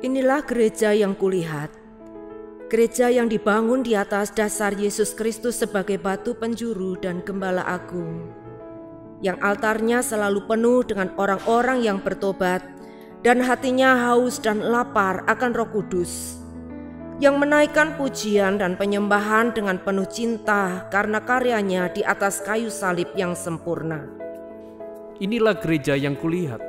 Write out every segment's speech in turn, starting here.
Inilah gereja yang kulihat, gereja yang dibangun di atas dasar Yesus Kristus sebagai batu penjuru dan gembala agung, yang altarnya selalu penuh dengan orang-orang yang bertobat dan hatinya haus dan lapar akan Roh Kudus, yang menaikkan pujian dan penyembahan dengan penuh cinta karena karyanya di atas kayu salib yang sempurna. Inilah gereja yang kulihat,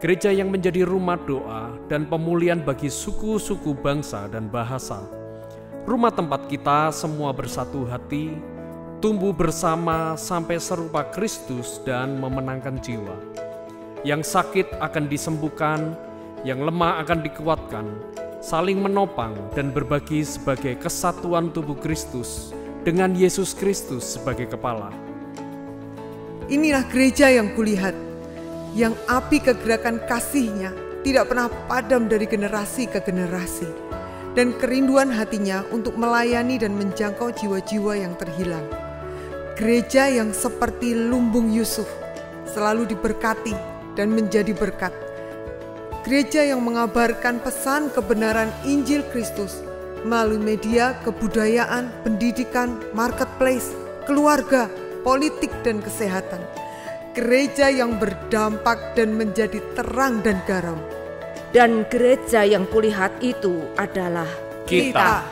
gereja yang menjadi rumah doa dan pemulihan bagi suku-suku bangsa dan bahasa. Rumah tempat kita semua bersatu hati, tumbuh bersama sampai serupa Kristus dan memenangkan jiwa. Yang sakit akan disembuhkan, yang lemah akan dikuatkan, saling menopang dan berbagi sebagai kesatuan tubuh Kristus dengan Yesus Kristus sebagai kepala. Inilah gereja yang kulihat, yang api kegerakan kasih-Nya tidak pernah padam dari generasi ke generasi, dan kerinduan hatinya untuk melayani dan menjangkau jiwa-jiwa yang terhilang. Gereja yang seperti lumbung Yusuf, selalu diberkati dan menjadi berkat. Gereja yang mengabarkan pesan kebenaran Injil Kristus melalui media, kebudayaan, pendidikan, marketplace, keluarga, politik dan kesehatan. Gereja yang berdampak dan menjadi terang dan garam. Dan gereja yang kulihat itu adalah kita.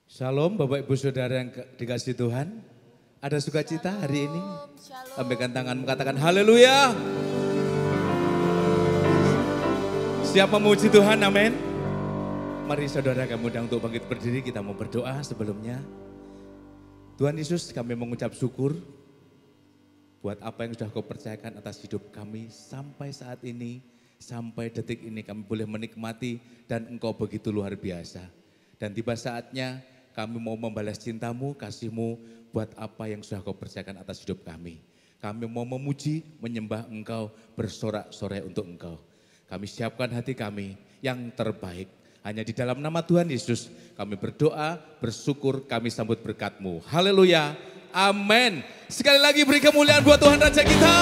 Shalom Bapak Ibu Saudara yang dikasihi Tuhan. Ada sukacita hari ini? Lambaikan tangan, katakan haleluya. Siap memuji Tuhan, amin. Mari saudara kami undang untuk bangkit berdiri, kita mau berdoa sebelumnya. Tuhan Yesus, kami mengucap syukur buat apa yang sudah Kau percayakan atas hidup kami sampai saat ini, sampai detik ini kami boleh menikmati dan Engkau begitu luar biasa. Dan tiba saatnya kami mau membalas cinta-Mu, kasih-Mu buat apa yang sudah Kau percayakan atas hidup kami. Kami mau memuji, menyembah Engkau, bersorak-sorai untuk Engkau. Kami siapkan hati kami yang terbaik. Hanya di dalam nama Tuhan Yesus kami berdoa, bersyukur, kami sambut berkat-Mu. Haleluya, amin. Sekali lagi beri kemuliaan buat Tuhan Raja kita.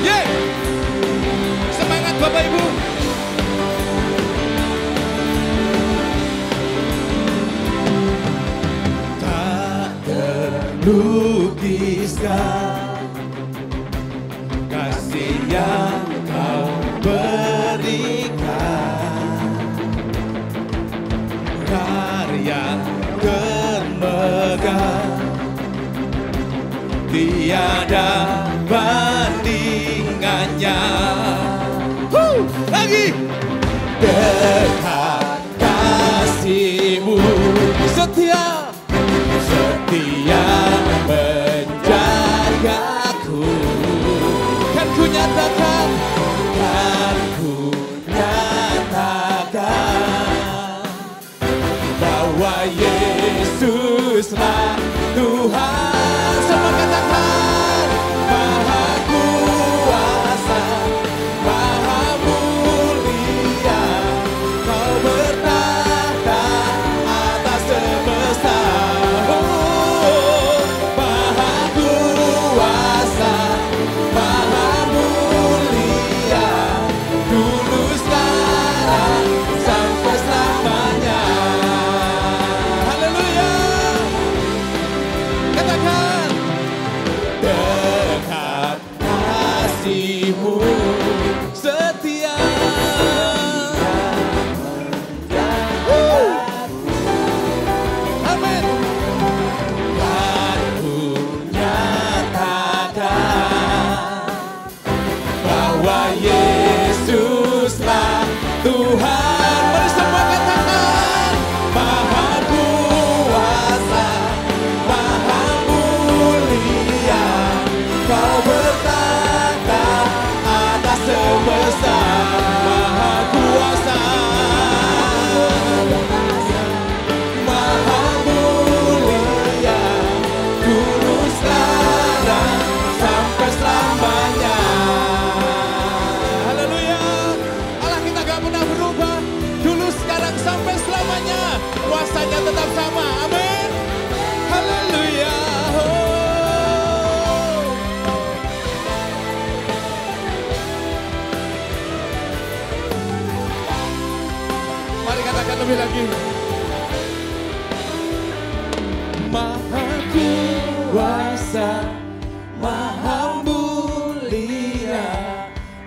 Yeah. Semangat Bapak Ibu. Tak terlukiskan kasih yang Kau berikan, karya termegah, tiada bandingannya. Lagi dekat kasih-Mu setia, setia menjagaku. Kan ku nyatakan bahwa Yesuslah Tuhan. Semua katakan Maha Kuasa, Maha Mulia, Kau bertahta atas semesta. Maha Kuasa, Maha Mulia, dulu sekarang sampai selamanya. Haleluya. Katakan Lebih lagi. Maha kuasa, maha mulia,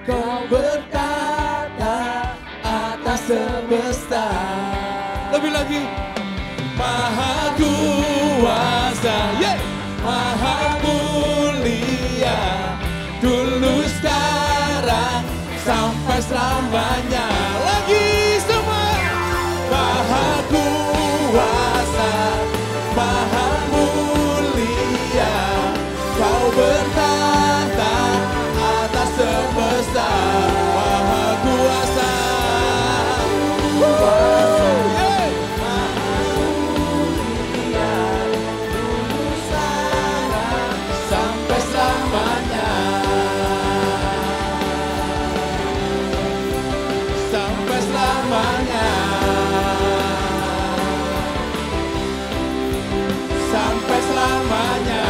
Kau bertata atas semesta. Lebih lagi. Maha kuasa, maha mulia, dulu sekarang sampai selamanya. Lagi semua. Maha kuasa, maha mulia, Kau bertata atas semesta. Maha kuasa, sampai selamanya. Sampai selamanya. Sampai selamanya.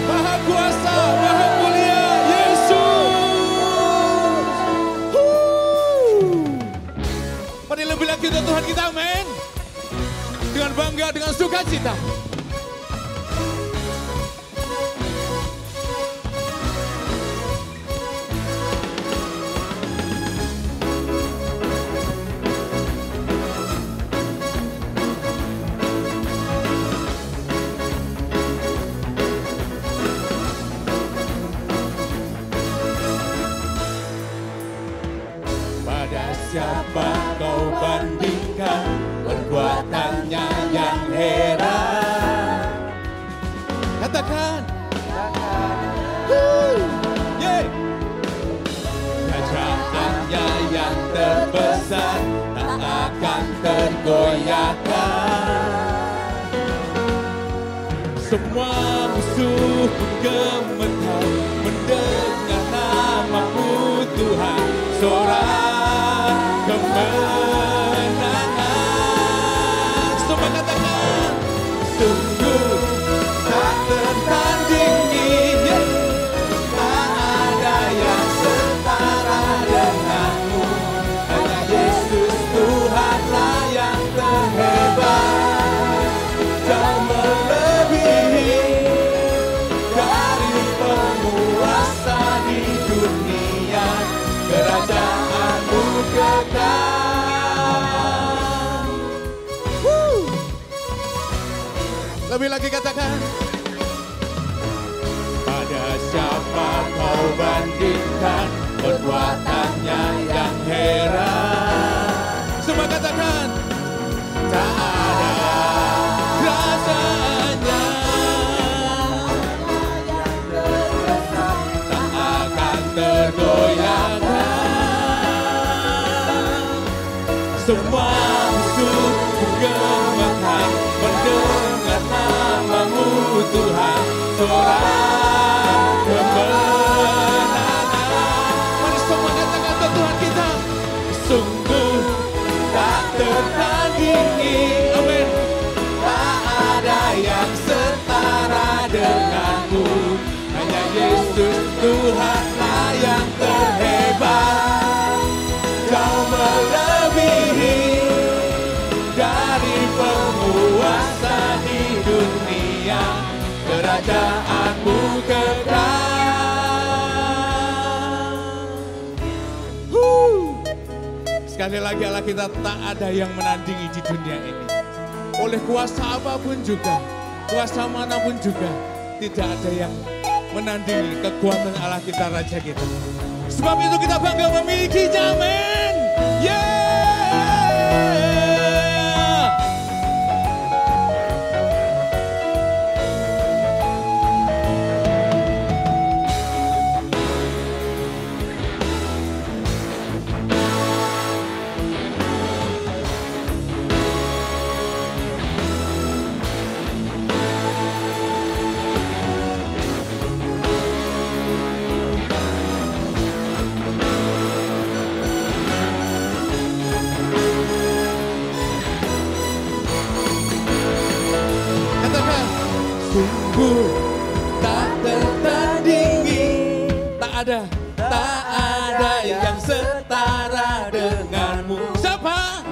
Maha kuasa, maha mulia, Yesus. Mari lebih lagi untuk Tuhan kita, amin. Dengan bangga, dengan sukacita. Pada siapa kau bandingkan perbuatannya yang heran? Katakan. Kerajaannya yang terbesar tak akan tergoyahkan. Semua musuh pun gemetar mendengar nama-Mu Tuhan. Sorak kemenangan. Semua katakan. Sungguh tak tertandingi, tak ada yang setara denganmu. Hanya Yesus Tuhanlah yang terhebat. Jauh melebihi dari penguasa di dunia. Kerajaan-Mu kekal. Lebih lagi katakan. Pada siapa kau bandingkan perbuatannya yang heran? Semua katakan. Tak ada kerajaannya tak akan tergoyahkan. Semua musuh gemetar mendengar nama-Mu Tuhan. Sorak kemenangan. Mari semua katakan untuk Tuhan kita. Sungguh tak tertandingi, amin. Tak ada yang setara denganmu. Hanya Yesus Tuhanlah yang terhebat. Kau melebihi dari penguasa di dunia. Kerajaan-Mu kekal. Sekali lagi Allah kita, tak ada yang menandingi di dunia ini. Oleh kuasa apapun juga, kuasa manapun juga, tidak ada yang menandingi kekuatan Allah kita, Raja kita. Sebab itu kita bangga memilikinya, amin. Yeah. tak ada yang setara denganmu. Siapa?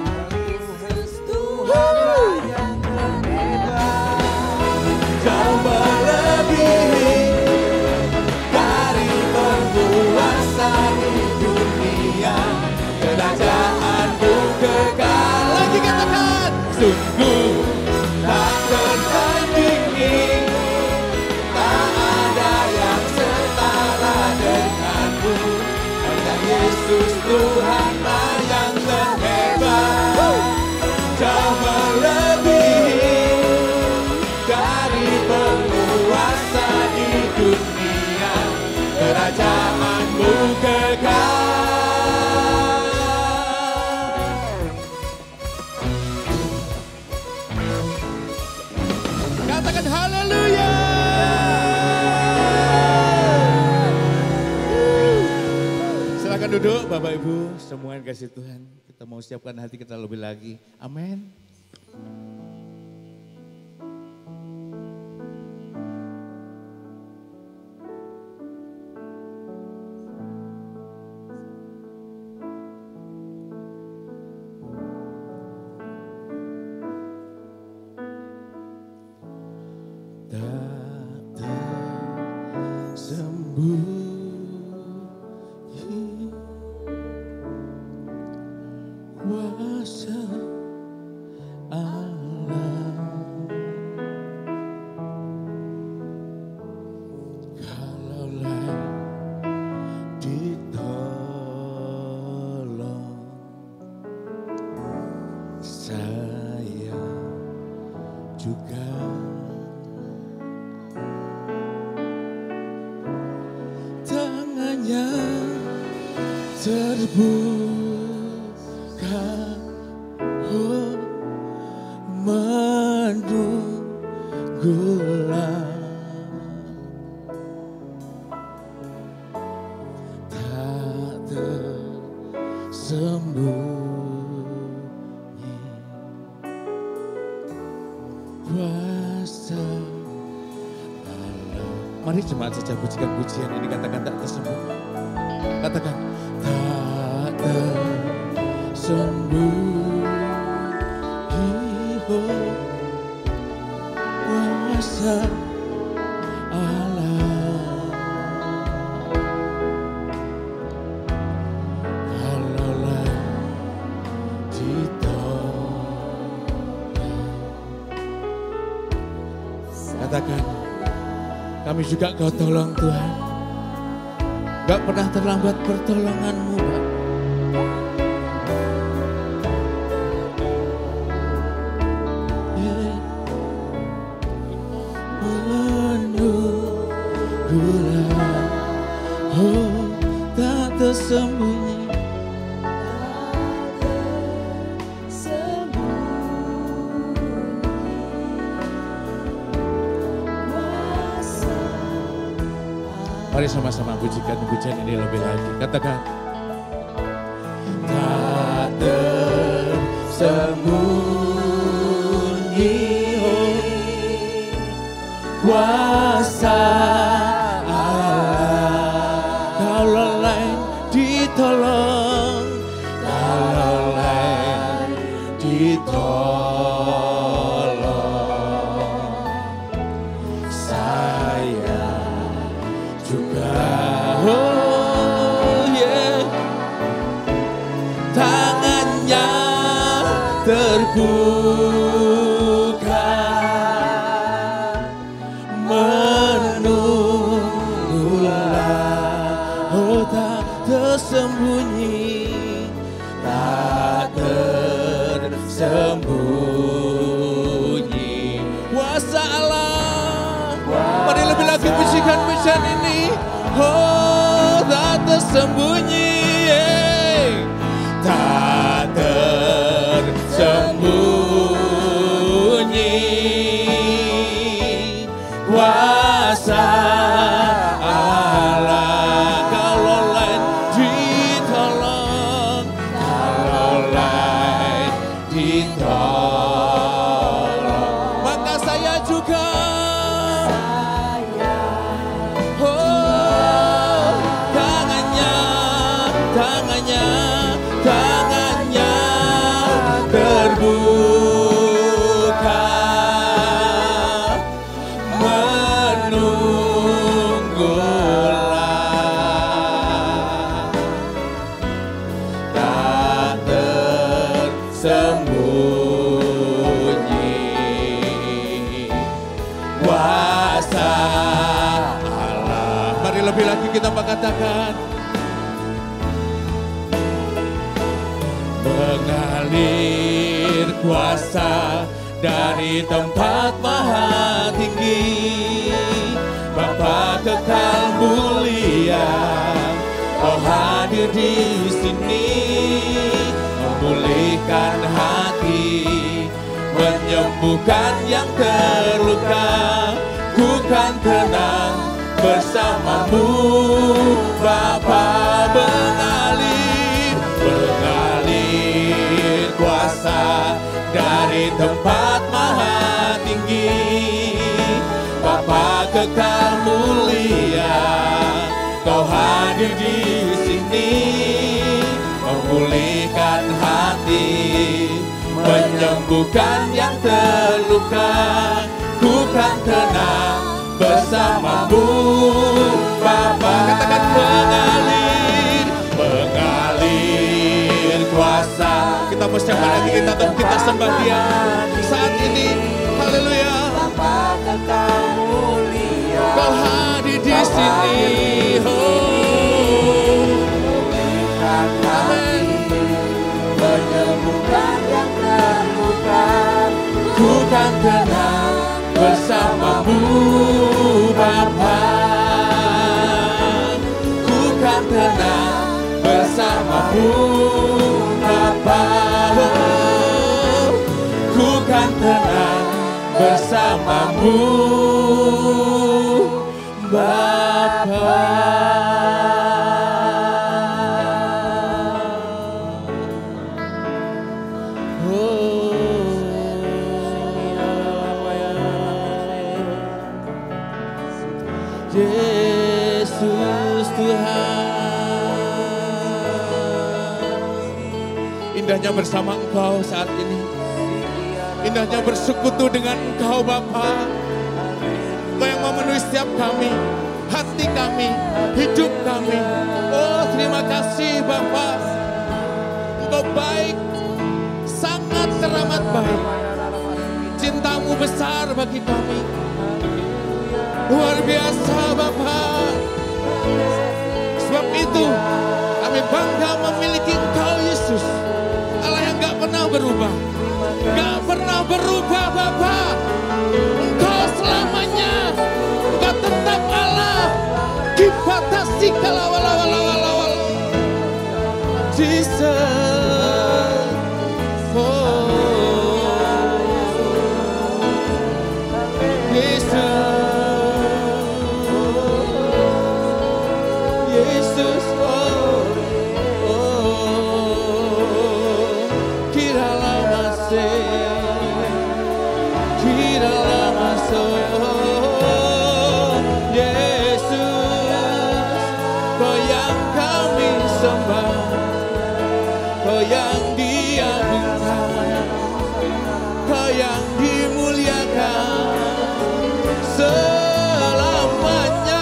Jauh melebihi dari penguasa di dunia, kerajaanmu kekal. Lagi katakan, sungguh tak tertandingi, tak ada yang setara denganmu. Hanya Yesus Tuhanlah yang terhebat, jauh melebihi dari penguasa di dunia, kerajaanmu kekal. Katakan haleluya. Silakan duduk Bapak Ibu, semua yang kasih Tuhan. Kita mau siapkan hati kita lebih lagi. Amin. Kuasa Allah, kalaulah ditolong, saya juga tangannya terbuka, menunggulah, tak tersembunyi kuasa Allah. Mari jemaat saja pujikan pujian ini, katakan tak tersembunyi. Katakan tak tersembunyi kuasa Allah. Kalaulah ditolong, katakan kami juga Kau tolong Tuhan. Gak pernah terlambat pertolongan-Mu, Pak. Oh, tak tersembunyi, mari sama-sama pujikan pujian ini lebih lagi. Katakan tak tersembunyi kuasa Allah. Kalau lain ditolong, kalau lain ditolong, saya juga. Oh yeah, tangannya terbuka, menunggulah. Oh tak tersembunyi, tak tersembunyi kuasa Allah. Mari lebih lagi pujikan pujian ini. Oh tak tersembunyi, tak tersembunyi kuasa Allah. Kalau lain ditolong, kalau lain ditolong, maka saya juga. Oh bersama katakan. Mengalir kuasa dari tempat maha tinggi, Bapa kekal mulia, Kau hadir di sini, memulihkan hati, menyembuhkan yang terluka. Ku kan tenang bersamamu, Bapa. Mengalir kuasa dari tempat maha tinggi, Bapa kekal mulia, Kau hadir di sini, memulihkan hati, menyembuhkan yang terluka. Ku kan tenang bersamamu, Bapa. Katakan mengalir kuasa. Kita mau siapa lagi kita sembah Dia saat ini. Haleluya. Bapa kekal mulia, Kau hadir di sini. Amin. Menyembuhkan yang terluka. Ku kan tenang bersamamu, Bapa. Ku kan tenang bersamamu, Bapa. Ku kan tenang bersamamu, Bapa. Yesus Tuhan. Indahnya bersama Engkau saat ini. Indahnya bersekutu dengan Engkau Bapa. Engkau yang memenuhi setiap kami, hati kami, hidup kami. Oh, terima kasih Bapa. Engkau baik, sangat teramat baik. Cintamu besar bagi kami. Luar biasa Bapa. Sebab itu kami bangga memiliki Engkau Yesus, Allah yang gak pernah berubah. Gak pernah berubah Bapa. Engkau selamanya, Engkau tetap Allah. Dibatasi kalawala-wala-wala-wala. Jesus. Oh Jesus. Yesus, oh, oh, kiralah masuk, Yesus, Kau yang kami sembah, Kau yang diagungkan, Kau yang dimuliakan selamanya.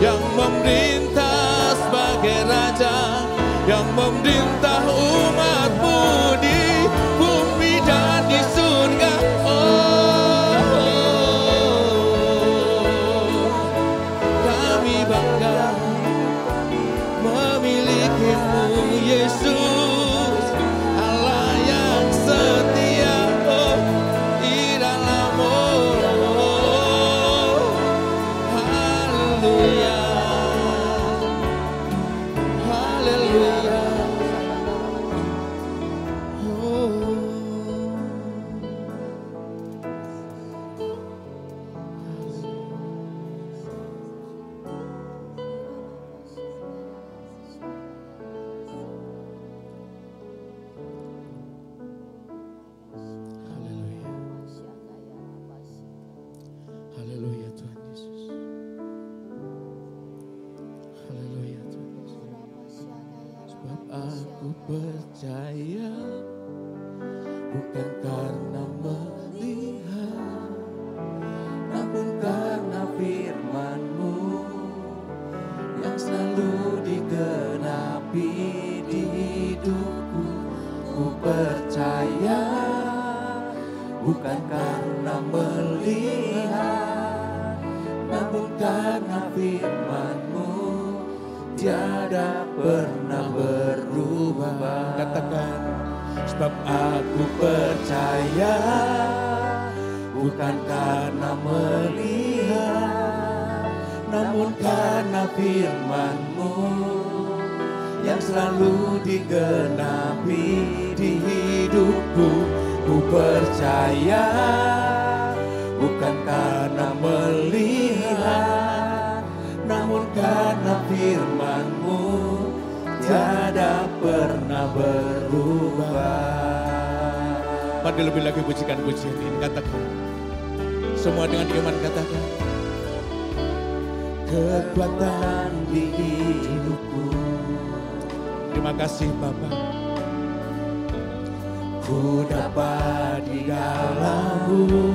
Yang memerintah sebagai Raja, yang memerintah umat-Mu di bumi dan di surga. Oh, kami bangga memiliki-Mu Yesus, Allah yang setia. Oh, di dalam-Mu. Haleluya. Percaya bukan karena melihat, namun karena firman-Mu yang selalu digenapi di hidupku. Ku percaya bukan karena melihat, karena firman-Mu tiada pernah berubah. Katakan, sebab aku percaya, bukan karena melihat, namun karena firman-Mu yang selalu digenapi di hidupku. Ku percaya, bukan karena melihat, namun karena firman-Mu tiada pernah berubah. Mari lebih lagi pujikan pujian ini. Katakan, semua dengan iman katakan, kekuatan di hidupku. Terima kasih Bapak, ku dapat di dalam-Mu.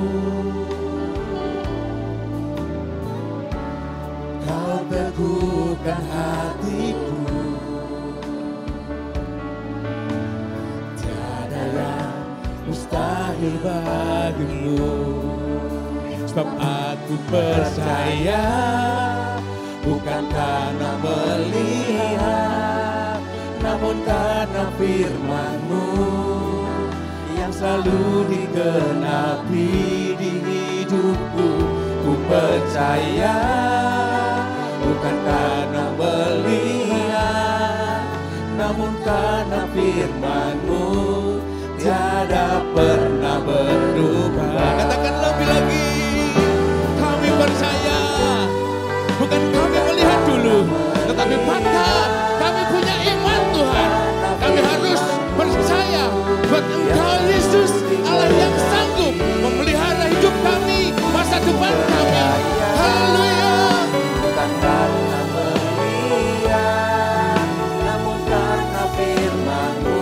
Kau teguhkan hatiku, tiada yang mustahil bagimu. Sebab aku percaya, bukan karena melihat, namun karena firman-Mu yang selalu digenapi di hidupku. Ku percaya, bukan karena melihat, namun karena firman-Mu tiada pernah berubah. Katakan lebih lagi, kami percaya, bukan kami melihat dulu, tetapi fakta kami punya iman Tuhan. Kami harus percaya buat Engkau Yesus, Allah yang sanggup memelihara hidup kami, masa depan kami. Haleluya. Bukan karena melihat, namun karena firman-Mu.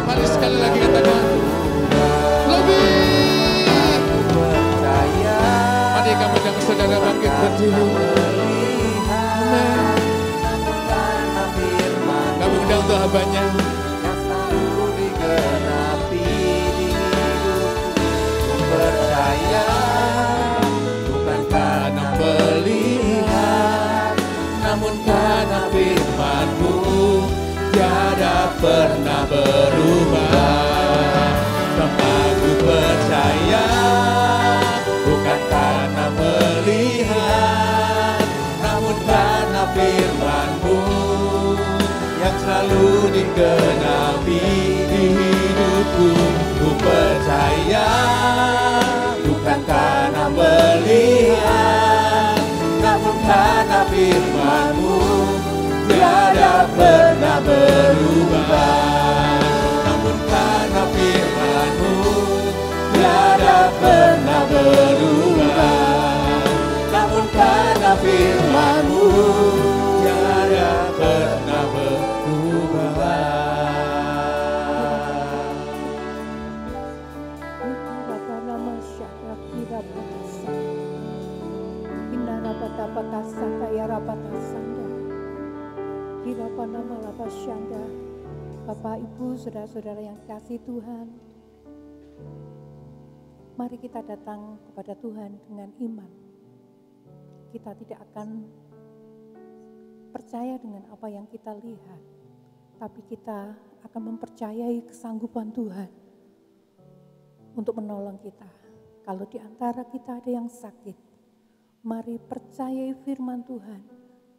Mari sekali lagi katakan, lebih. Aku percaya. Mari kami dan saudara bangkit berdiri. Amen. Kami undang untuk hambanya yang selalu digenapi di hidupku. Ku percaya, bukan karena melihat, namun karena firman-Mu tiada pernah berubah. Sebab aku percaya, bukan karena melihat, namun karena firman-Mu yang selalu digenapi di hidupku. Ku percaya, bukan karena melihat, namun karena firman-Mu tiada pernah berubah. Namun karena firman-Mu tiada pernah berubah. Namun karena firman-Mu tiada pernah berubah. Bapak, Ibu, saudara-saudara yang kasih Tuhan, mari kita datang kepada Tuhan dengan iman. Kita tidak akan percaya dengan apa yang kita lihat, tapi kita akan mempercayai kesanggupan Tuhan untuk menolong kita. Kalau di antara kita ada yang sakit, mari percayai firman Tuhan.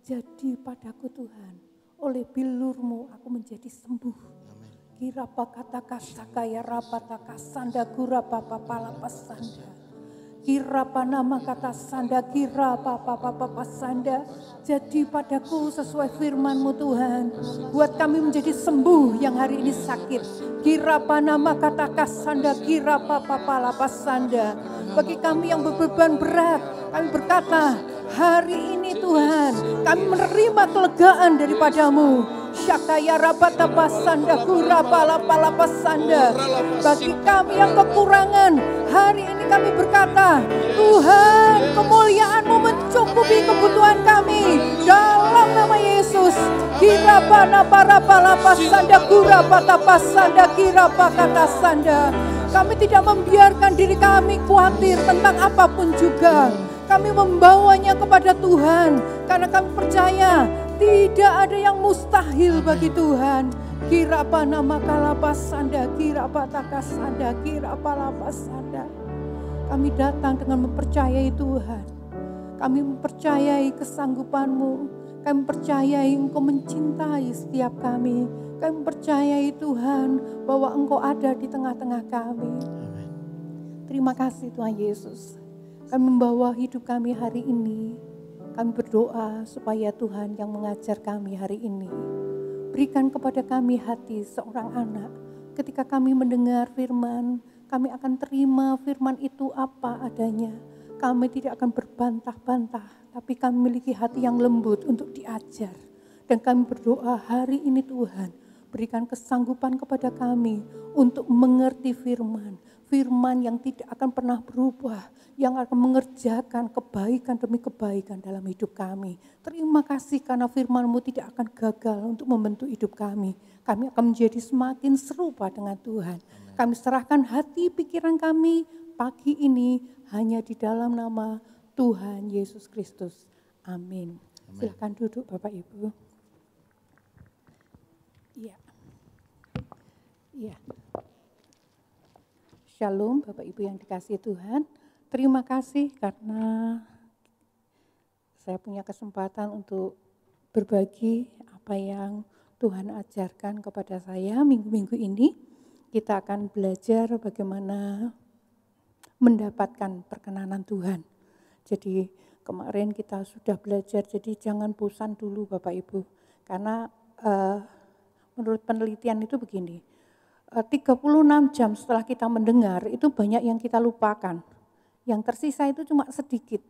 Jadi padaku Tuhan, oleh bilur-Mu aku menjadi sembuh. Kirapa kata kasakaya rapataka sanda gurapa papala pasanda. Kirapa nama kata sanda kirapa papa sanda. Jadi padaku sesuai firman-Mu Tuhan. Buat kami menjadi sembuh yang hari ini sakit. Kirapa nama kata kasanda kirapa papala pasanda. Bagi kami yang berbeban berat, kami berkata, hari ini Tuhan, kami menerima kelegaan daripada-Mu. Syakaya rabata pasanda kurapa lapa pasanda. Bagi kami yang kekurangan, hari ini kami berkata, Tuhan, kemuliaan-Mu mencukupi kebutuhan kami. Dalam nama Yesus, kirapa napa pasanda kurapa pasanda kirapa kata sanda. Kami tidak membiarkan diri kami khawatir tentang apapun juga. Kami membawanya kepada Tuhan karena kami percaya tidak ada yang mustahil bagi Tuhan. Kira apa nama kalapas sanda, kira apa takas sanda, kira apa lapas sanda. Kami datang dengan mempercayai Tuhan. Kami mempercayai kesanggupan-Mu. Kami percayai Engkau mencintai setiap kami. Kami percayai Tuhan bahwa Engkau ada di tengah-tengah kami. Terima kasih Tuhan Yesus. Kami membawa hidup kami hari ini. Kami berdoa supaya Tuhan yang mengajar kami hari ini. Berikan kepada kami hati seorang anak. Ketika kami mendengar firman, kami akan terima firman itu apa adanya. Kami tidak akan berbantah-bantah, tapi kami memiliki hati yang lembut untuk diajar. Dan kami berdoa hari ini Tuhan, berikan kesanggupan kepada kami untuk mengerti firman. Firman yang tidak akan pernah berubah, yang akan mengerjakan kebaikan demi kebaikan dalam hidup kami. Terima kasih karena firman-Mu tidak akan gagal untuk membentuk hidup kami. Kami akan menjadi semakin serupa dengan Tuhan. Kami serahkan hati pikiran kami pagi ini hanya di dalam nama Tuhan Yesus Kristus. Amin. Silakan duduk Bapak Ibu. Iya. Iya. Shalom Bapak Ibu yang dikasihi Tuhan. Terima kasih karena saya punya kesempatan untuk berbagi apa yang Tuhan ajarkan kepada saya minggu-minggu ini. Kita akan belajar bagaimana mendapatkan perkenanan Tuhan. Jadi kemarin kita sudah belajar, jadi jangan bosan dulu Bapak Ibu. Karena menurut penelitian itu begini, 36 jam setelah kita mendengar itu banyak yang kita lupakan. Yang tersisa itu cuma sedikit.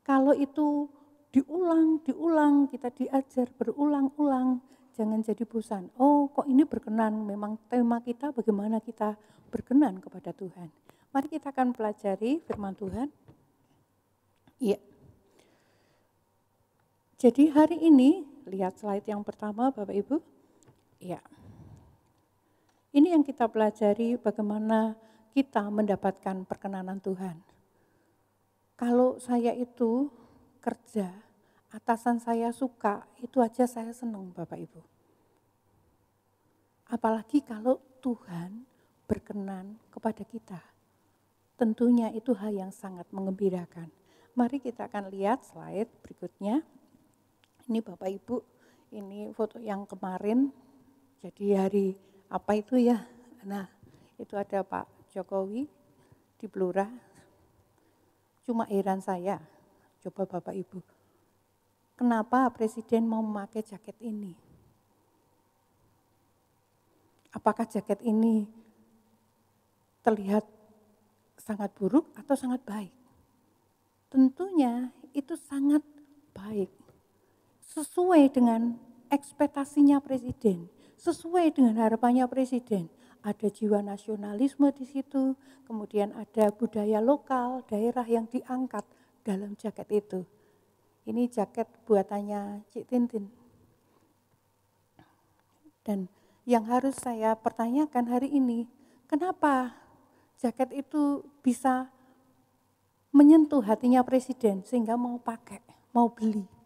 Kalau itu diulang, kita diajar berulang-ulang, jangan jadi bosan. Oh kok ini berkenan, memang tema kita bagaimana kita berkenan kepada Tuhan. Mari kita akan pelajari firman Tuhan. Iya. Jadi hari ini, lihat slide yang pertama Bapak Ibu. Iya. Ini yang kita pelajari bagaimana kita mendapatkan perkenanan Tuhan. Kalau saya itu kerja, atasan saya suka, itu aja saya senang Bapak Ibu. Apalagi kalau Tuhan berkenan kepada kita. Tentunya itu hal yang sangat menggembirakan. Mari kita akan lihat slide berikutnya. Ini Bapak Ibu, ini foto yang kemarin, jadi hari apa itu ya? Nah, itu ada Pak Jokowi di Blora. Cuma heran saya, coba Bapak Ibu, kenapa Presiden mau memakai jaket ini? Apakah jaket ini terlihat sangat buruk atau sangat baik? Tentunya itu sangat baik, sesuai dengan ekspektasinya Presiden. Sesuai dengan harapannya Presiden, ada jiwa nasionalisme di situ, kemudian ada budaya lokal, daerah yang diangkat dalam jaket itu. Ini jaket buatannya Cik Tintin. Dan yang harus saya pertanyakan hari ini, kenapa jaket itu bisa menyentuh hatinya Presiden sehingga mau pakai, mau beli?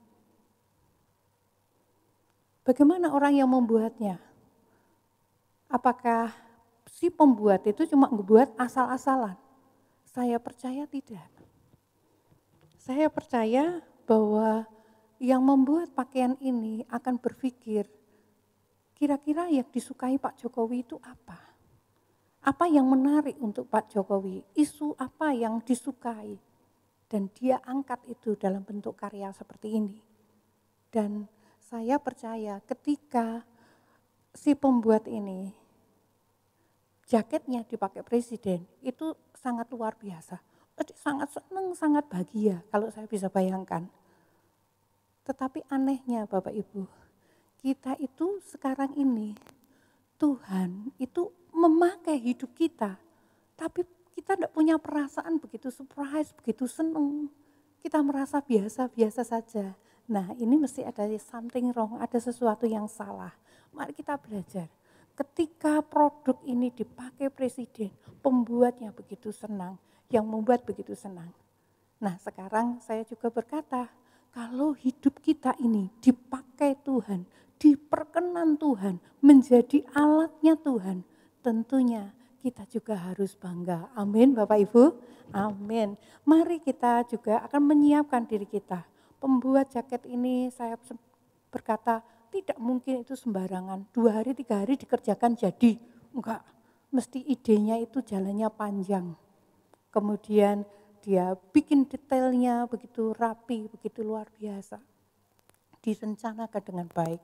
Bagaimana orang yang membuatnya? Apakah si pembuat itu cuma membuat asal-asalan? Saya percaya tidak. Saya percaya bahwa yang membuat pakaian ini akan berpikir, kira-kira yang disukai Pak Jokowi itu apa? Apa yang menarik untuk Pak Jokowi? Isu apa yang disukai? Dan dia angkat itu dalam bentuk karya seperti ini. Dan saya percaya ketika si pembuat ini, jaketnya dipakai Presiden, itu sangat luar biasa. Sangat senang, sangat bahagia kalau saya bisa bayangkan. Tetapi anehnya Bapak Ibu, kita itu sekarang ini, Tuhan itu memakai hidup kita, tapi kita tidak punya perasaan begitu surprise, begitu senang. Kita merasa biasa-biasa saja. Nah ini mesti ada something wrong, ada sesuatu yang salah. Mari kita belajar. Ketika produk ini dipakai Presiden, pembuatnya begitu senang, yang membuat begitu senang. Nah, sekarang saya juga berkata, kalau hidup kita ini dipakai Tuhan, diperkenan Tuhan, menjadi alatnya Tuhan, tentunya kita juga harus bangga. Amin Bapak Ibu, amin. Mari kita juga akan menyiapkan diri kita. Pembuat jaket ini saya berkata, tidak mungkin itu sembarangan. 2 hari, 3 hari dikerjakan jadi. Enggak, mesti idenya itu jalannya panjang. Kemudian dia bikin detailnya begitu rapi, begitu luar biasa. Direncanakan dengan baik,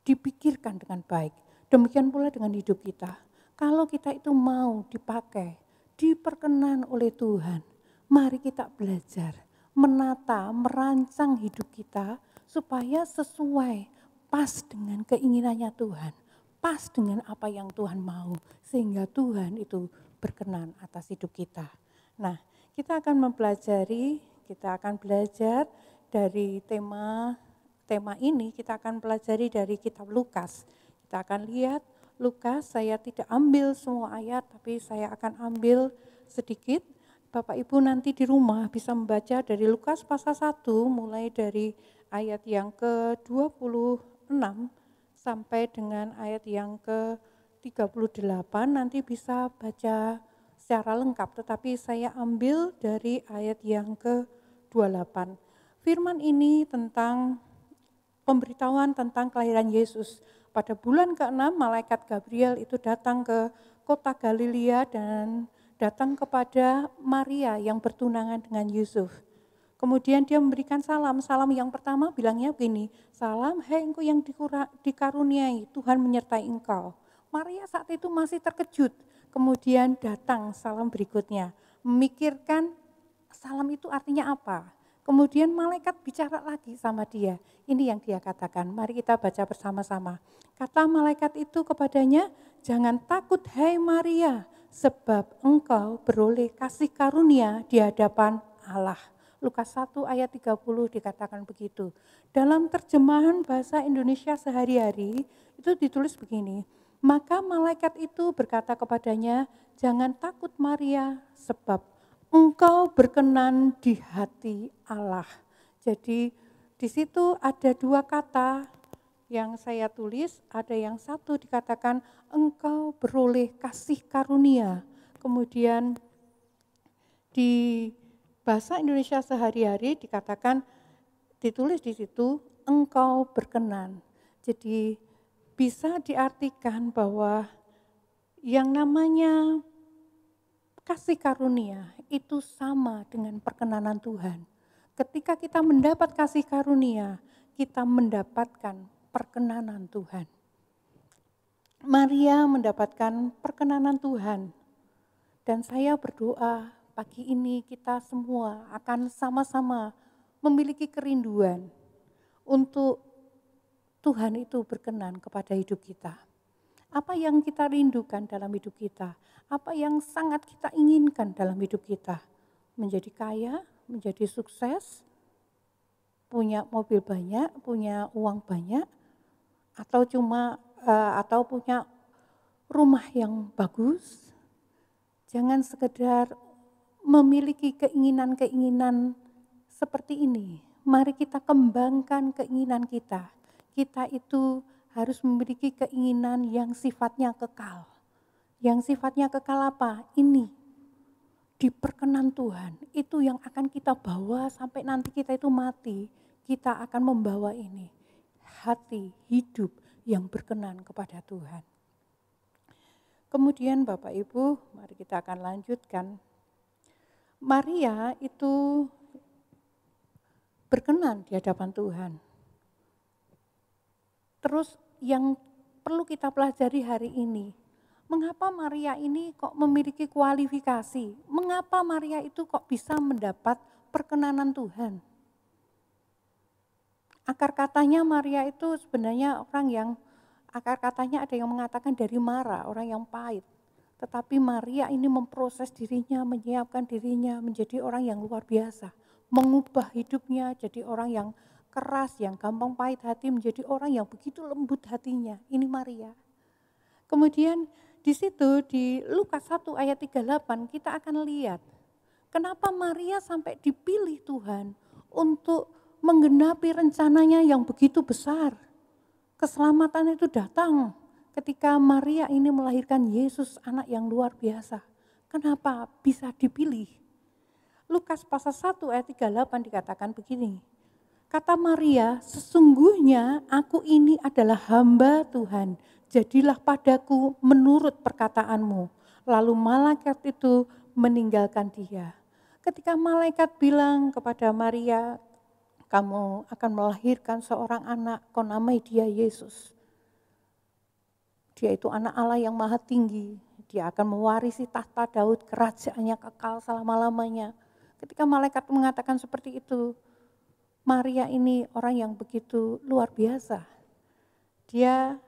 dipikirkan dengan baik. Demikian pula dengan hidup kita. Kalau kita itu mau dipakai, diperkenan oleh Tuhan, mari kita belajar, menata, merancang hidup kita supaya sesuai, pas dengan keinginannya Tuhan, pas dengan apa yang Tuhan mau, sehingga Tuhan itu berkenan atas hidup kita. Nah, kita akan belajar dari tema ini, kita akan pelajari dari kitab Lukas. Kita akan lihat Lukas, saya tidak ambil semua ayat, tapi saya akan ambil sedikit. Bapak Ibu nanti di rumah bisa membaca dari Lukas pasal 1, mulai dari ayat yang ke-26 sampai dengan ayat yang ke-38, nanti bisa baca secara lengkap, tetapi saya ambil dari ayat yang ke-28. Firman ini tentang pemberitahuan tentang kelahiran Yesus. Pada bulan ke-6, malaikat Gabriel itu datang ke kota Galilea dan datang kepada Maria yang bertunangan dengan Yusuf. Kemudian dia memberikan salam. Salam yang pertama bilangnya begini, salam hai engkau yang dikaruniai, Tuhan menyertai engkau. Maria saat itu masih terkejut. Kemudian datang salam berikutnya, memikirkan salam itu artinya apa. Kemudian malaikat bicara lagi sama dia. Ini yang dia katakan, mari kita baca bersama-sama. Kata malaikat itu kepadanya, jangan takut hai Maria, sebab engkau beroleh kasih karunia di hadapan Allah. Lukas 1 ayat 30 dikatakan begitu. Dalam terjemahan bahasa Indonesia sehari-hari itu ditulis begini, maka malaikat itu berkata kepadanya, jangan takut Maria, sebab engkau berkenan di hati Allah. Jadi di situ ada 2 kata yang saya tulis, ada yang satu dikatakan engkau beroleh kasih karunia. Kemudian di bahasa Indonesia sehari-hari dikatakan, ditulis di situ engkau berkenan. Jadi bisa diartikan bahwa yang namanya kasih karunia itu sama dengan perkenanan Tuhan. Ketika kita mendapat kasih karunia, kita mendapatkan perkenanan Tuhan. Maria mendapatkan perkenanan Tuhan. Dan saya berdoa pagi ini kita semua akan sama-sama memiliki kerinduan untuk Tuhan itu berkenan kepada hidup kita. Apa yang kita rindukan dalam hidup kita? Apa yang sangat kita inginkan dalam hidup kita? Menjadi kaya, menjadi sukses, punya mobil banyak, punya uang banyak, atau punya rumah yang bagus. Jangan sekedar memiliki keinginan-keinginan seperti ini. Mari kita kembangkan keinginan kita. Kita itu harus memiliki keinginan yang sifatnya kekal. Yang sifatnya kekal apa? Ini, diperkenan Tuhan. Itu yang akan kita bawa sampai nanti kita itu mati. Kita akan membawa ini. Hati, hidup yang berkenan kepada Tuhan. Kemudian Bapak Ibu, mari kita akan lanjutkan. Maria itu berkenan di hadapan Tuhan. Terus yang perlu kita pelajari hari ini, mengapa Maria ini kok memiliki kualifikasi? Mengapa Maria itu kok bisa mendapat perkenanan Tuhan? Akar katanya Maria itu sebenarnya akar katanya ada yang mengatakan dari Mara, orang yang pahit. Tetapi Maria ini memproses dirinya, menyiapkan dirinya menjadi orang yang luar biasa. Mengubah hidupnya jadi orang yang keras, yang gampang pahit hati menjadi orang yang begitu lembut hatinya. Ini Maria. Kemudian di situ di Lukas 1 ayat 38 kita akan lihat Kenapa Maria sampai dipilih Tuhan untuk menggenapi rencananya yang begitu besar? Keselamatan itu datang ketika Maria ini melahirkan Yesus, anak yang luar biasa. Kenapa bisa dipilih? Lukas pasal 1 ayat 38 dikatakan begini. Kata Maria, sesungguhnya aku ini adalah hamba Tuhan. Jadilah padaku menurut perkataanmu. Lalu malaikat itu meninggalkan dia. Ketika malaikat bilang kepada Maria, kamu akan melahirkan seorang anak, kau namai dia Yesus. Dia itu anak Allah yang maha tinggi. Dia akan mewarisi tahta Daud, kerajaannya kekal selama-lamanya. Ketika malaikat mengatakan seperti itu, Maria ini orang yang begitu luar biasa. Dia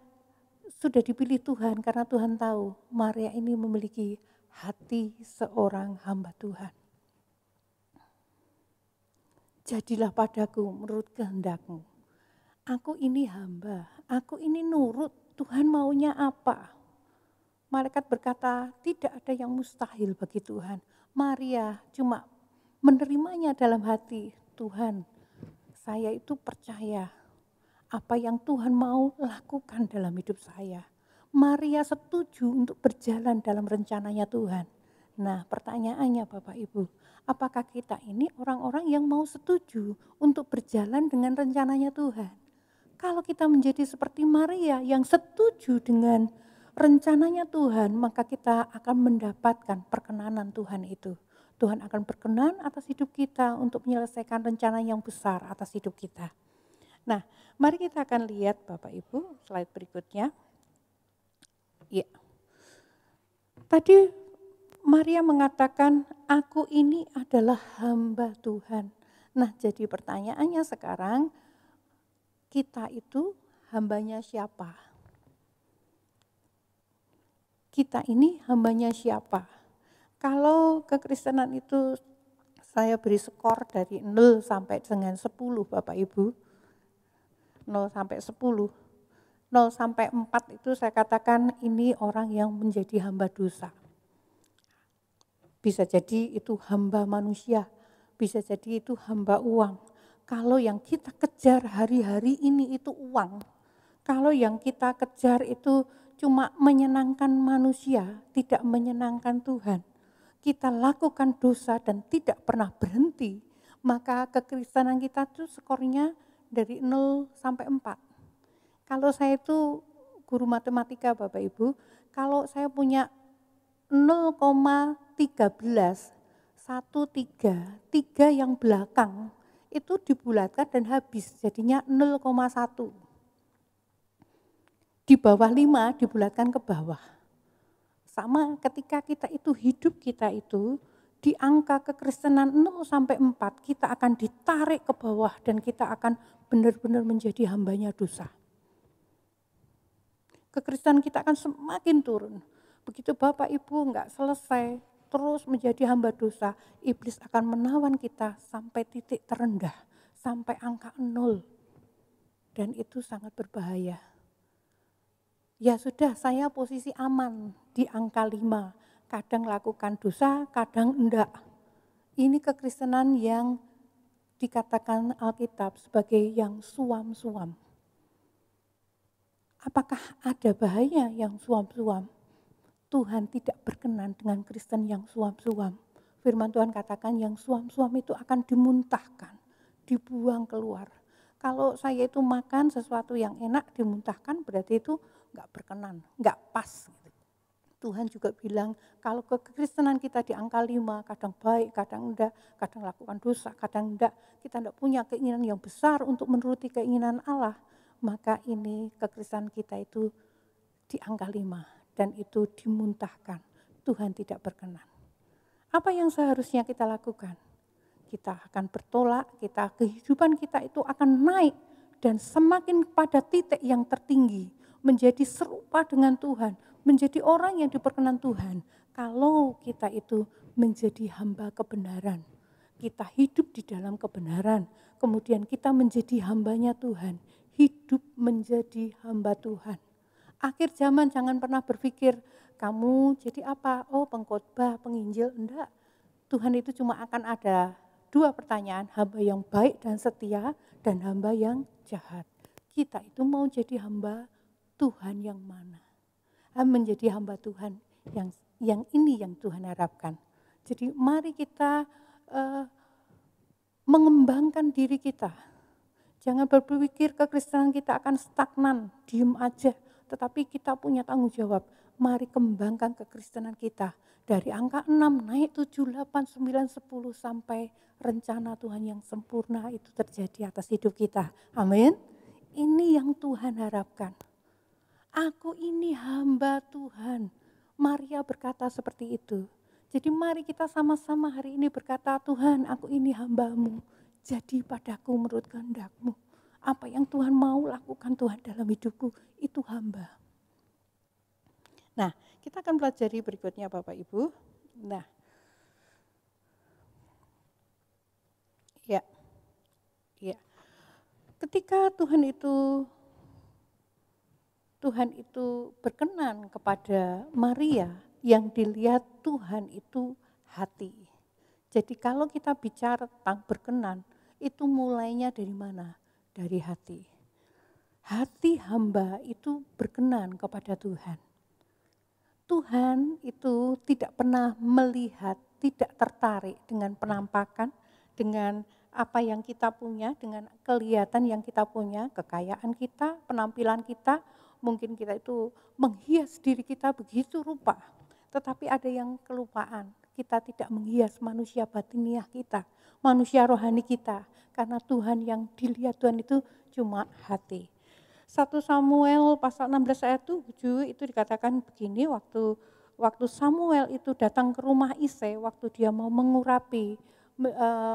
sudah dipilih Tuhan karena Tuhan tahu Maria ini memiliki hati seorang hamba Tuhan. Jadilah padaku menurut kehendakmu. Aku ini hamba, aku ini nurut, Tuhan maunya apa? Malaikat berkata, tidak ada yang mustahil bagi Tuhan. Maria cuma menerimanya dalam hati, Tuhan, saya itu percaya apa yang Tuhan mau lakukan dalam hidup saya. Maria setuju untuk berjalan dalam rencananya Tuhan. Nah, pertanyaannya Bapak Ibu, apakah kita ini orang-orang yang mau setuju untuk berjalan dengan rencananya Tuhan? Kalau kita menjadi seperti Maria yang setuju dengan rencananya Tuhan, maka kita akan mendapatkan perkenanan Tuhan itu. Tuhan akan berkenan atas hidup kita untuk menyelesaikan rencana yang besar atas hidup kita. Nah, mari kita akan lihat Bapak Ibu slide berikutnya. Ya. Tadi Maria mengatakan, aku ini adalah hamba Tuhan. Nah, jadi pertanyaannya sekarang, kita itu hambanya siapa? Kita ini hambanya siapa? Kalau kekristenan itu saya beri skor dari 0 sampai dengan 10 Bapak Ibu. 0 sampai 10. 0 sampai 4 itu saya katakan ini orang yang menjadi hamba dosa. Bisa jadi itu hamba manusia, bisa jadi itu hamba uang. Kalau yang kita kejar hari-hari ini itu uang. Kalau yang kita kejar itu cuma menyenangkan manusia, tidak menyenangkan Tuhan. Kita lakukan dosa dan tidak pernah berhenti, maka kekristenan kita itu skornya dari 0 sampai 4. Kalau saya itu guru matematika Bapak Ibu, kalau saya punya 0,13, 3 yang belakang itu dibulatkan dan habis, jadinya 0,1. Di bawah 5 dibulatkan ke bawah. Sama ketika kita itu hidup kita itu di angka kekristenan 0 sampai 4 kita akan ditarik ke bawah dan kita akan benar-benar menjadi hambanya dosa. Kekristenan kita akan semakin turun. Begitu Bapak Ibu enggak selesai terus menjadi hamba dosa, iblis akan menawan kita sampai titik terendah, sampai angka 0. Dan itu sangat berbahaya. Ya sudah, saya posisi aman di angka 5. Kadang lakukan dosa, kadang enggak. Ini kekristenan yang dikatakan Alkitab sebagai yang suam-suam. Apakah ada bahaya yang suam-suam? Tuhan tidak berkenan dengan Kristen yang suam-suam. Firman Tuhan katakan yang suam-suam itu akan dimuntahkan, dibuang keluar. Kalau saya itu makan sesuatu yang enak dimuntahkan berarti itu enggak berkenan, enggak pas. Tuhan juga bilang kalau kekristenan kita di angka 5, kadang baik, kadang enggak, kadang lakukan dosa, kadang enggak, kita enggak punya keinginan yang besar untuk menuruti keinginan Allah, maka ini kekristenan kita itu di angka 5 dan itu dimuntahkan. Tuhan tidak berkenan. Apa yang seharusnya kita lakukan? Kita akan bertolak, kehidupan kita itu akan naik dan semakin pada titik yang tertinggi, menjadi serupa dengan Tuhan, menjadi orang yang diperkenan Tuhan. Kalau kita itu menjadi hamba kebenaran, kita hidup di dalam kebenaran, kemudian kita menjadi hambanya Tuhan, hidup menjadi hamba Tuhan. Akhir zaman jangan pernah berpikir, kamu jadi apa? Oh pengkhotbah, penginjil, enggak. Tuhan itu cuma akan ada 2 pertanyaan, hamba yang baik dan setia dan hamba yang jahat. Kita itu mau jadi hamba Tuhan yang mana? Menjadi hamba Tuhan yang ini yang Tuhan harapkan. Jadi mari kita mengembangkan diri kita. Jangan berpikir kekristenan kita akan stagnan, diem aja. Tetapi kita punya tanggung jawab. Mari kembangkan kekristenan kita. Dari angka 6 naik 7, 8, 9, 10 sampai rencana Tuhan yang sempurna itu terjadi atas hidup kita. Amin. Ini yang Tuhan harapkan. Aku ini hamba Tuhan. Maria berkata seperti itu. Jadi mari kita sama-sama hari ini berkata, Tuhan aku ini hamba-Mu. Jadi padaku menurut kehendak-Mu. Apa yang Tuhan mau lakukan Tuhan dalam hidupku, itu hamba. Nah, kita akan pelajari berikutnya Bapak Ibu. Nah, ya. Ketika Tuhan itu berkenan kepada Maria, yang dilihat Tuhan itu hati. Jadi kalau kita bicara tentang berkenan, itu mulainya dari mana? Dari hati. Hati hamba itu berkenan kepada Tuhan. Tuhan itu tidak pernah melihat, tidak tertarik dengan penampakan, dengan apa yang kita punya, dengan kelihatan yang kita punya, kekayaan kita, penampilan kita, mungkin kita itu menghias diri kita begitu rupa. Tetapi ada yang kelupaan, kita tidak menghias manusia batiniah kita, manusia rohani kita. Karena Tuhan yang dilihat Tuhan itu cuma hati. 1 Samuel pasal 16 ayat 7 itu dikatakan begini, waktu Samuel itu datang ke rumah Isai, waktu dia mau mengurapi,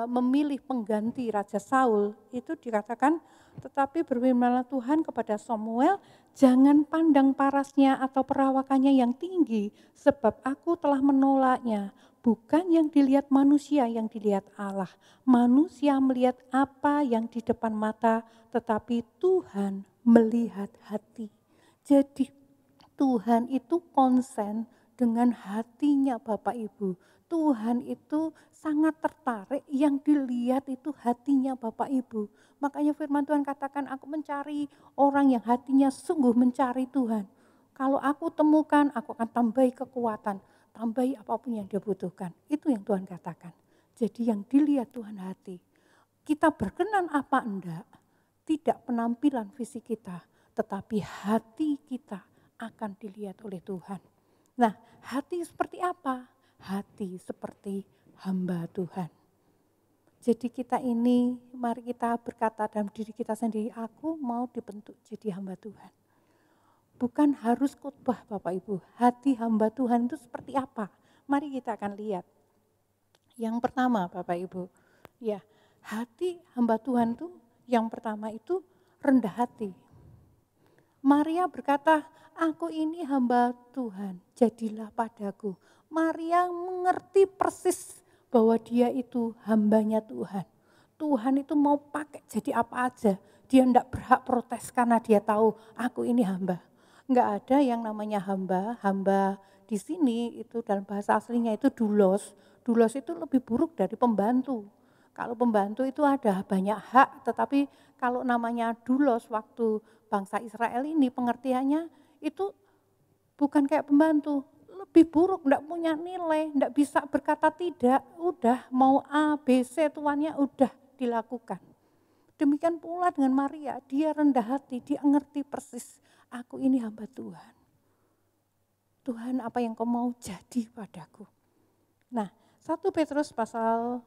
memilih pengganti Raja Saul, itu dikatakan, tetapi berfirmanlah Tuhan kepada Samuel, jangan pandang parasnya atau perawakannya yang tinggi, sebab aku telah menolaknya. Bukan yang dilihat manusia, yang dilihat Allah. Manusia melihat apa yang di depan mata, tetapi Tuhan melihat hati. Jadi Tuhan itu konsen dengan hatinya Bapak Ibu. Tuhan itu sangat tertarik, yang dilihat itu hatinya Bapak Ibu. Makanya firman Tuhan katakan, aku mencari orang yang hatinya sungguh mencari Tuhan. Kalau aku temukan, aku akan tambahi kekuatan, tambahi apapun yang dia butuhkan. Itu yang Tuhan katakan. Jadi yang dilihat Tuhan hati. Kita berkenan apa enggak, tidak penampilan fisik kita, tetapi hati kita akan dilihat oleh Tuhan. Nah, hati seperti apa? Hati seperti hamba Tuhan. Jadi kita ini, mari kita berkata dalam diri kita sendiri, aku mau dibentuk jadi hamba Tuhan. Bukan harus khotbah Bapak Ibu, hati hamba Tuhan itu seperti apa? Mari kita akan lihat. Yang pertama Bapak Ibu, ya hati hamba Tuhan itu yang pertama itu rendah hati. Maria berkata, aku ini hamba Tuhan, jadilah padaku. Maria mengerti persis bahwa dia itu hambanya Tuhan. Tuhan itu mau pakai jadi apa aja. Dia tidak berhak protes karena dia tahu aku ini hamba. Enggak ada yang namanya hamba. Hamba di sini itu dalam bahasa aslinya itu doulos. Doulos itu lebih buruk dari pembantu. Kalau pembantu itu ada banyak hak, tetapi kalau namanya doulos waktu bangsa Israel ini pengertiannya itu bukan kayak pembantu. Lebih buruk, enggak punya nilai, enggak bisa berkata tidak, udah mau A, B, C tuannya udah dilakukan. Demikian pula dengan Maria, dia rendah hati, dia ngerti persis, aku ini hamba Tuhan. Tuhan apa yang kau mau jadi padaku. Nah 1 Petrus pasal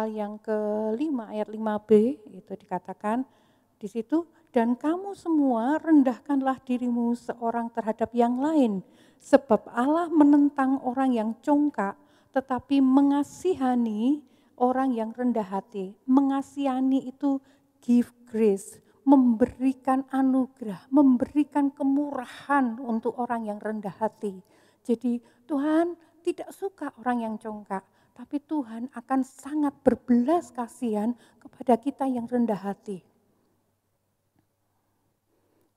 yang ke-5 ayat 5b itu dikatakan di situ, dan kamu semua rendahkanlah dirimu seorang terhadap yang lain, sebab Allah menentang orang yang congkak, tetapi mengasihani orang yang rendah hati. Mengasihani itu give grace, memberikan anugerah, memberikan kemurahan untuk orang yang rendah hati. Jadi Tuhan tidak suka orang yang congkak, tapi Tuhan akan sangat berbelas kasihan kepada kita yang rendah hati.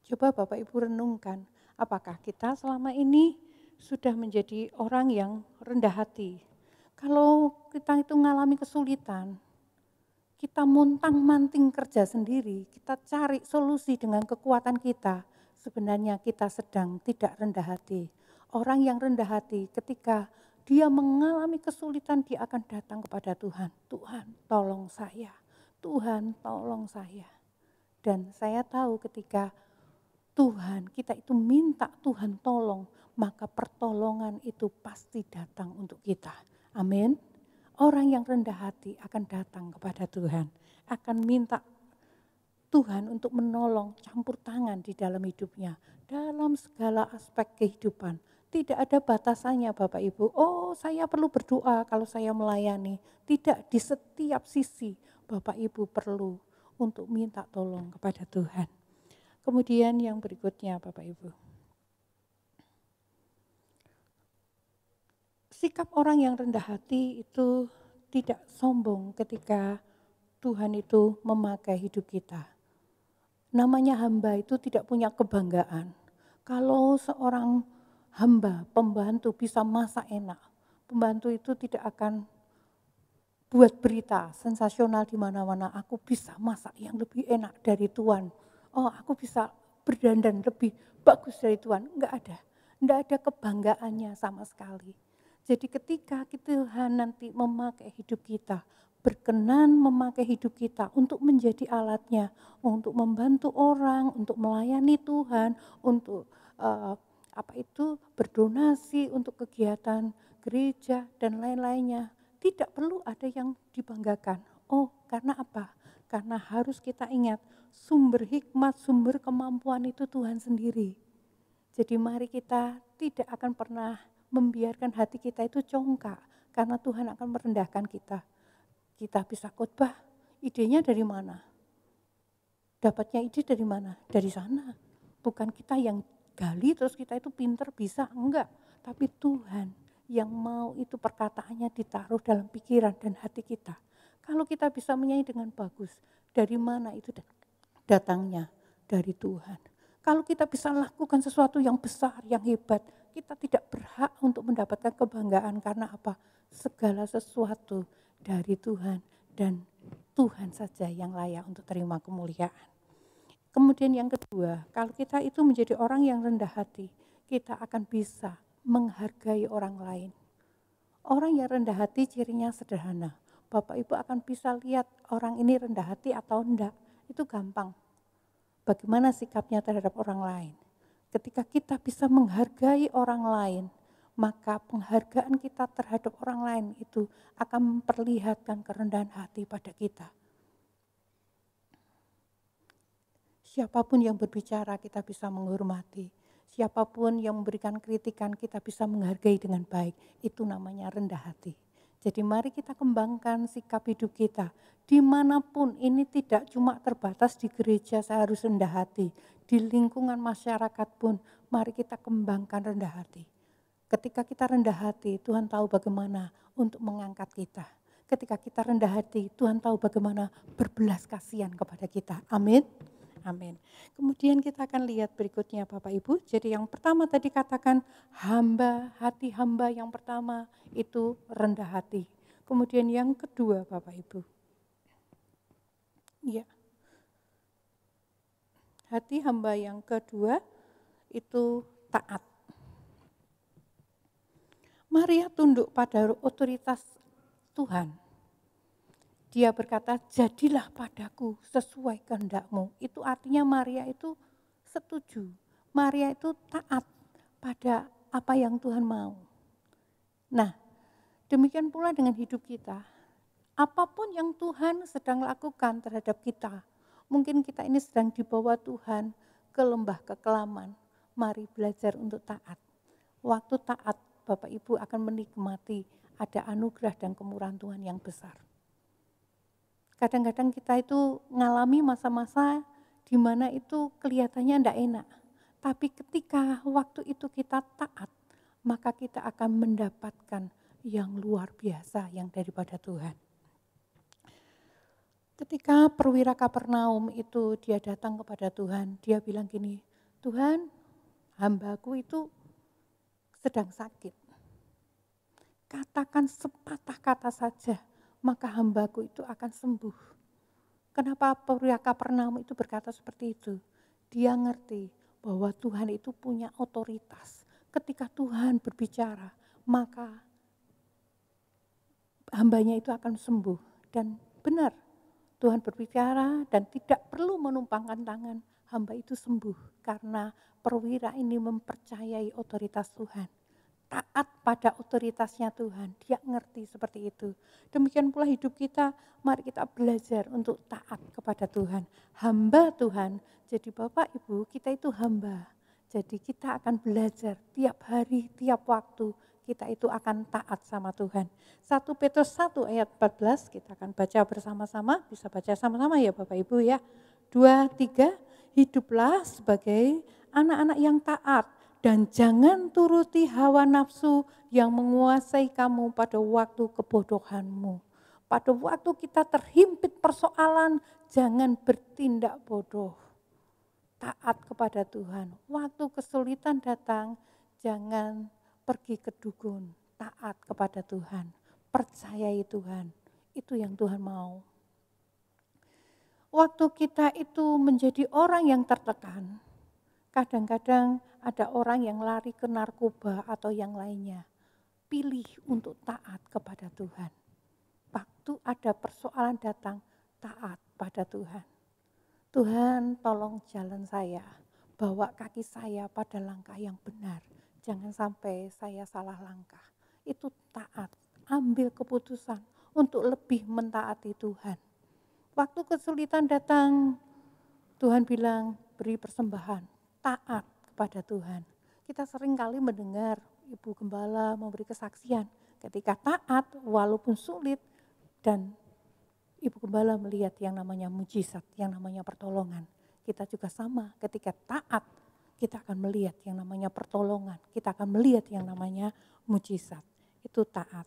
Coba Bapak Ibu renungkan, apakah kita selama ini sudah menjadi orang yang rendah hati? Kalau kita itu mengalami kesulitan, kita montang-manting kerja sendiri, kita cari solusi dengan kekuatan kita, sebenarnya kita sedang tidak rendah hati. Orang yang rendah hati ketika dia mengalami kesulitan, dia akan datang kepada Tuhan. Tuhan, tolong saya. Tuhan, tolong saya. Dan saya tahu ketika Tuhan, kita itu minta Tuhan tolong, maka pertolongan itu pasti datang untuk kita. Amin. Orang yang rendah hati akan datang kepada Tuhan, akan minta Tuhan untuk menolong, campur tangan di dalam hidupnya, dalam segala aspek kehidupan. Tidak ada batasannya Bapak Ibu, oh saya perlu berdoa kalau saya melayani. Tidak, di setiap sisi Bapak Ibu perlu untuk minta tolong kepada Tuhan. Kemudian yang berikutnya Bapak Ibu. Sikap orang yang rendah hati itu tidak sombong ketika Tuhan itu memakai hidup kita. Namanya hamba itu tidak punya kebanggaan. Kalau seorang hamba, pembantu bisa masak enak, pembantu itu tidak akan buat berita sensasional di mana-mana, aku bisa masak yang lebih enak dari Tuhan. Oh, aku bisa berdandan lebih bagus dari Tuhan. Enggak ada kebanggaannya sama sekali. Jadi ketika Tuhan nanti memakai hidup kita, berkenan memakai hidup kita untuk menjadi alatnya, untuk membantu orang, untuk melayani Tuhan, untuk berdonasi untuk kegiatan gereja dan lain-lainnya. Tidak perlu ada yang dibanggakan. Oh, karena apa? Karena harus kita ingat sumber hikmat, sumber kemampuan itu Tuhan sendiri. Jadi mari kita tidak akan pernah membiarkan hati kita itu congkak, karena Tuhan akan merendahkan kita. Kita bisa khotbah, idenya dari mana? Dapatnya ide dari mana? Dari sana. Bukan kita yang gali terus kita itu pinter bisa, enggak. Tapi Tuhan yang mau itu perkataannya ditaruh dalam pikiran dan hati kita. Kalau kita bisa menyanyi dengan bagus, dari mana itu datangnya? Dari Tuhan. Kalau kita bisa lakukan sesuatu yang besar, yang hebat, kita tidak berhak untuk mendapatkan kebanggaan. Karena apa? Segala sesuatu dari Tuhan dan Tuhan saja yang layak untuk terima kemuliaan. Kemudian yang kedua, kalau kita itu menjadi orang yang rendah hati, kita akan bisa menghargai orang lain. Orang yang rendah hati cirinya sederhana. Bapak Ibu akan bisa lihat orang ini rendah hati atau enggak. Itu gampang. Bagaimana sikapnya terhadap orang lain. Ketika kita bisa menghargai orang lain, maka penghargaan kita terhadap orang lain itu akan memperlihatkan kerendahan hati pada kita. Siapapun yang berbicara kita bisa menghormati. Siapapun yang memberikan kritikan kita bisa menghargai dengan baik. Itu namanya rendah hati. Jadi mari kita kembangkan sikap hidup kita. Dimanapun ini tidak cuma terbatas di gereja saya harus rendah hati. Di lingkungan masyarakat pun mari kita kembangkan rendah hati. Ketika kita rendah hati Tuhan tahu bagaimana untuk mengangkat kita. Ketika kita rendah hati Tuhan tahu bagaimana berbelas kasihan kepada kita. Amin. Amin. Kemudian kita akan lihat berikutnya Bapak Ibu. Jadi yang pertama tadi katakan hamba, hati hamba yang pertama itu rendah hati. Kemudian yang kedua Bapak Ibu. Ya. Hati hamba yang kedua itu taat. Maria tunduk pada otoritas Tuhan. Dia berkata, jadilah padaku sesuai kehendak-Mu. Itu artinya Maria itu setuju. Maria itu taat pada apa yang Tuhan mau. Nah, demikian pula dengan hidup kita. Apapun yang Tuhan sedang lakukan terhadap kita, mungkin kita ini sedang dibawa Tuhan ke lembah kekelaman. Mari belajar untuk taat. Waktu taat, Bapak Ibu akan menikmati ada anugerah dan kemurahan Tuhan yang besar. Kadang-kadang kita itu ngalami masa-masa di mana itu kelihatannya tidak enak. Tapi ketika waktu itu kita taat, maka kita akan mendapatkan yang luar biasa yang daripada Tuhan. Ketika perwira Kapernaum itu dia datang kepada Tuhan, dia bilang gini, Tuhan, hambaku itu sedang sakit. katakan sepatah kata saja, maka hambaku itu akan sembuh. Kenapa pria Kapernaum itu berkata seperti itu? Dia ngerti bahwa Tuhan itu punya otoritas. Ketika Tuhan berbicara, maka hambanya itu akan sembuh. Dan benar, Tuhan berbicara dan tidak perlu menumpangkan tangan, hamba itu sembuh. Karena perwira ini mempercayai otoritas Tuhan. Taat pada otoritasnya Tuhan, dia ngerti seperti itu. Demikian pula hidup kita, mari kita belajar untuk taat kepada Tuhan. Hamba Tuhan, jadi Bapak Ibu kita itu hamba. Jadi kita akan belajar tiap hari, tiap waktu, kita itu akan taat sama Tuhan. 1 Petrus 1 ayat 14, kita akan baca bersama-sama, bisa baca sama-sama ya Bapak Ibu ya. 2, 3, hiduplah sebagai anak-anak yang taat. Dan jangan turuti hawa nafsu yang menguasai kamu pada waktu kebodohanmu. Pada waktu kita terhimpit persoalan, jangan bertindak bodoh. Taat kepada Tuhan. Waktu kesulitan datang, jangan pergi ke dukun. Taat kepada Tuhan. Percayai Tuhan. Itu yang Tuhan mau. Waktu kita itu menjadi orang yang tertekan, kadang-kadang ada orang yang lari ke narkoba atau yang lainnya. Pilih untuk taat kepada Tuhan. Waktu ada persoalan datang, taat pada Tuhan. Tuhan tolong jalan saya, bawa kaki saya pada langkah yang benar. Jangan sampai saya salah langkah. Itu taat, ambil keputusan untuk lebih mentaati Tuhan. Waktu kesulitan datang, Tuhan bilang beri persembahan, taat kepada Tuhan. Kita sering kali mendengar Ibu Gembala memberi kesaksian ketika taat walaupun sulit dan Ibu Gembala melihat yang namanya mujizat, yang namanya pertolongan. Kita juga sama, ketika taat kita akan melihat yang namanya pertolongan, kita akan melihat yang namanya mujizat. Itu taat.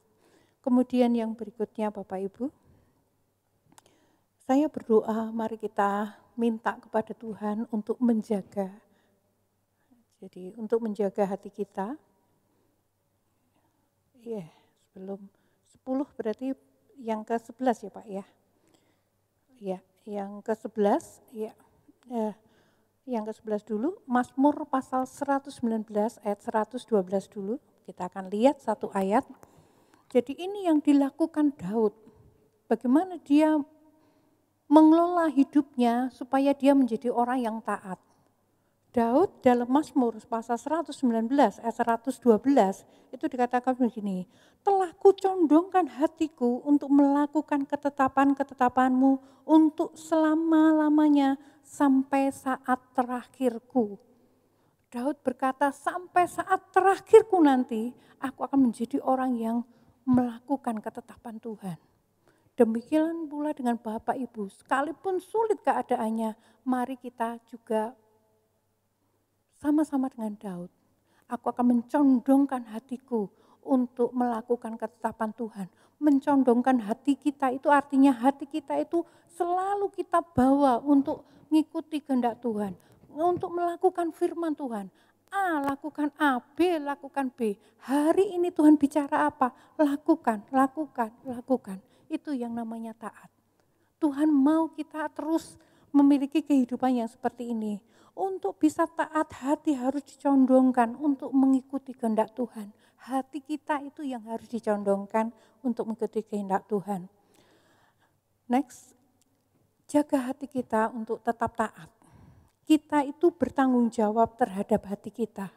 Kemudian yang berikutnya Bapak Ibu, saya berdoa mari kita minta kepada Tuhan untuk menjaga. Jadi untuk menjaga hati kita, sebelum 10 berarti yang ke-11 ya Pak ya. Ya, yang ke-11 yang ke-11 dulu, Mazmur pasal 119 ayat 112 dulu. Kita akan lihat satu ayat. Jadi ini yang dilakukan Daud. Bagaimana dia mengelola hidupnya supaya dia menjadi orang yang taat. Daud dalam Mazmur pasal 119 ayat 112 itu dikatakan begini, telah kucondongkan hatiku untuk melakukan ketetapan-ketetapanmu untuk selama-lamanya sampai saat terakhirku. Daud berkata sampai saat terakhirku nanti aku akan menjadi orang yang melakukan ketetapan Tuhan. Demikian pula dengan Bapak Ibu, sekalipun sulit keadaannya, mari kita juga sama-sama dengan Daud, aku akan mencondongkan hatiku untuk melakukan ketetapan Tuhan. Mencondongkan hati kita itu artinya hati kita itu selalu kita bawa untuk mengikuti kehendak Tuhan. Untuk melakukan firman Tuhan. A, lakukan A, B, lakukan B. Hari ini Tuhan bicara apa? Lakukan, lakukan, lakukan. Itu yang namanya taat. Tuhan mau kita terus memiliki kehidupan yang seperti ini. Untuk bisa taat, hati harus dicondongkan untuk mengikuti kehendak Tuhan. Hati kita itu yang harus dicondongkan untuk mengikuti kehendak Tuhan. Next, jaga hati kita untuk tetap taat. Kita itu bertanggung jawab terhadap hati kita.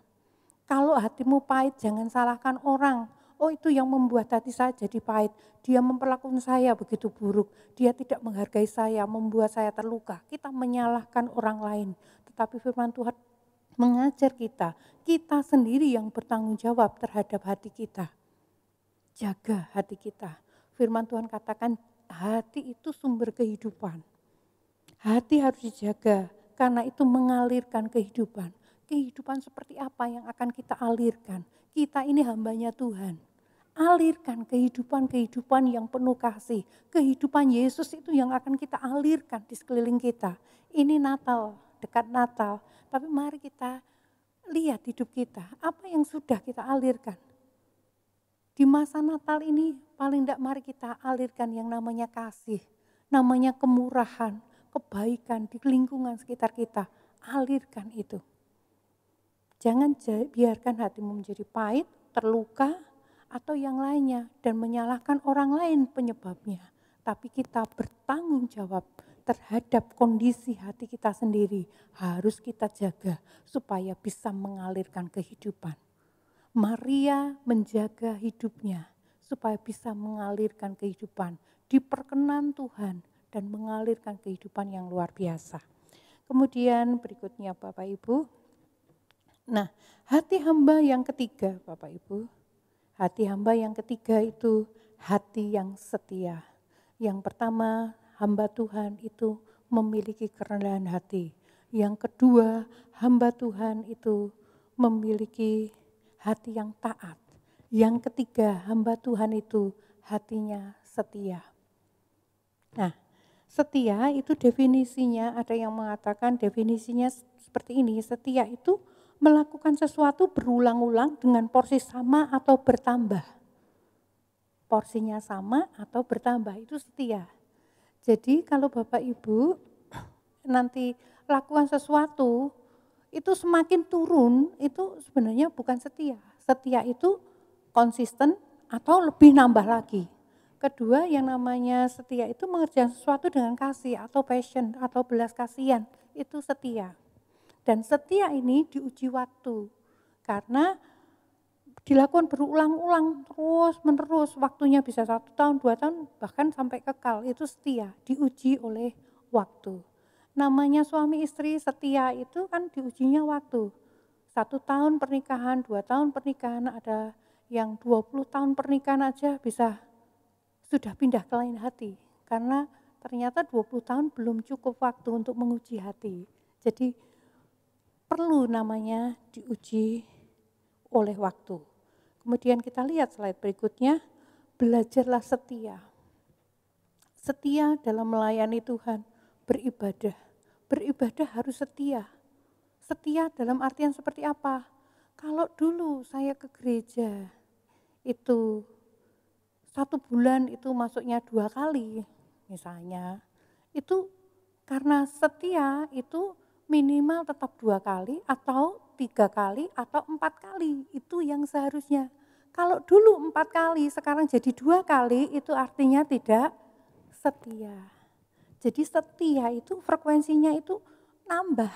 Kalau hatimu pahit, jangan salahkan orang. Oh, itu yang membuat hati saya jadi pahit. Dia memperlakukan saya begitu buruk. Dia tidak menghargai saya, membuat saya terluka. Kita menyalahkan orang lain. Tetapi firman Tuhan mengajar kita sendiri yang bertanggung jawab terhadap hati kita. Jaga hati kita. Firman Tuhan katakan hati itu sumber kehidupan. Hati harus dijaga karena itu mengalirkan kehidupan. Kehidupan seperti apa yang akan kita alirkan? Kita ini hambanya Tuhan. Alirkan kehidupan-kehidupan yang penuh kasih. Kehidupan Yesus itu yang akan kita alirkan di sekeliling kita. Ini Natal, dekat Natal. Tapi mari kita lihat hidup kita. Apa yang sudah kita alirkan? Di masa Natal ini paling tidak mari kita alirkan yang namanya kasih, namanya kemurahan, kebaikan di lingkungan sekitar kita. Alirkan itu. Jangan biarkan hatimu menjadi pahit, terluka, atau yang lainnya dan menyalahkan orang lain penyebabnya. Tapi kita bertanggung jawab terhadap kondisi hati kita sendiri. Harus kita jaga supaya bisa mengalirkan kehidupan. Maria menjaga hidupnya supaya bisa mengalirkan kehidupan, diperkenan Tuhan dan mengalirkan kehidupan yang luar biasa. Kemudian berikutnya Bapak Ibu. Nah, hati hamba yang ketiga Bapak Ibu. Hati hamba yang ketiga itu hati yang setia. Yang pertama, hamba Tuhan itu memiliki kerendahan hati. Yang kedua, hamba Tuhan itu memiliki hati yang taat. Yang ketiga, hamba Tuhan itu hatinya setia. Nah, setia itu definisinya, ada yang mengatakan definisinya seperti ini. Setia itu melakukan sesuatu berulang-ulang dengan porsi sama atau bertambah. Porsinya sama atau bertambah, itu setia. Jadi kalau Bapak Ibu nanti lakukan sesuatu, itu semakin turun, itu sebenarnya bukan setia. Setia itu konsisten atau lebih nambah lagi. Kedua, yang namanya setia itu mengerjakan sesuatu dengan kasih atau passion atau belas kasihan, itu setia. Dan setia ini diuji waktu, karena dilakukan berulang-ulang terus menerus, waktunya bisa 1 tahun, 2 tahun, bahkan sampai kekal, itu setia, diuji oleh waktu. Namanya suami istri setia itu kan diujinya waktu. 1 tahun pernikahan, 2 tahun pernikahan, ada yang 20 tahun pernikahan aja bisa sudah pindah ke lain hati. Karena ternyata 20 tahun belum cukup waktu untuk menguji hati. Jadi perlu namanya diuji oleh waktu. Kemudian kita lihat slide berikutnya, belajarlah setia. Setia dalam melayani Tuhan, beribadah. Beribadah harus setia. Setia dalam artian seperti apa? Kalau dulu saya ke gereja, itu 1 bulan itu masuknya 2 kali misalnya, itu karena setia itu minimal tetap 2 kali atau 3 kali atau 4 kali, itu yang seharusnya. Kalau dulu 4 kali, sekarang jadi 2 kali, itu artinya tidak setia. Jadi setia itu frekuensinya itu nambah.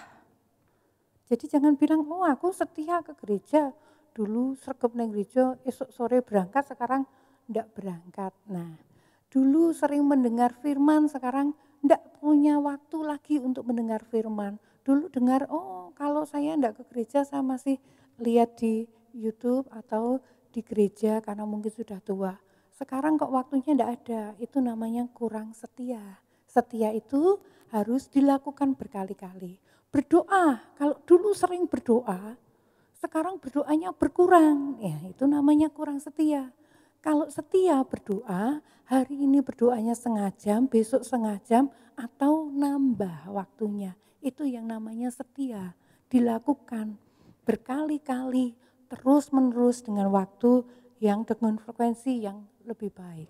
Jadi jangan bilang, oh aku setia ke gereja, dulu sergap nang gereja, esok sore berangkat, sekarang enggak berangkat. Nah, dulu sering mendengar firman, sekarang enggak punya waktu lagi untuk mendengar firman. Dulu dengar, oh kalau saya enggak ke gereja, saya masih lihat di YouTube atau di gereja karena mungkin sudah tua. Sekarang kok waktunya enggak ada, itu namanya kurang setia. Setia itu harus dilakukan berkali-kali. Berdoa, kalau dulu sering berdoa, sekarang berdoanya berkurang, ya itu namanya kurang setia. Kalau setia berdoa, hari ini berdoanya 1/2 jam, besok 1/2 jam, atau nambah waktunya. Itu yang namanya setia, dilakukan berkali-kali, terus-menerus dengan waktu yang dengan frekuensi yang lebih baik.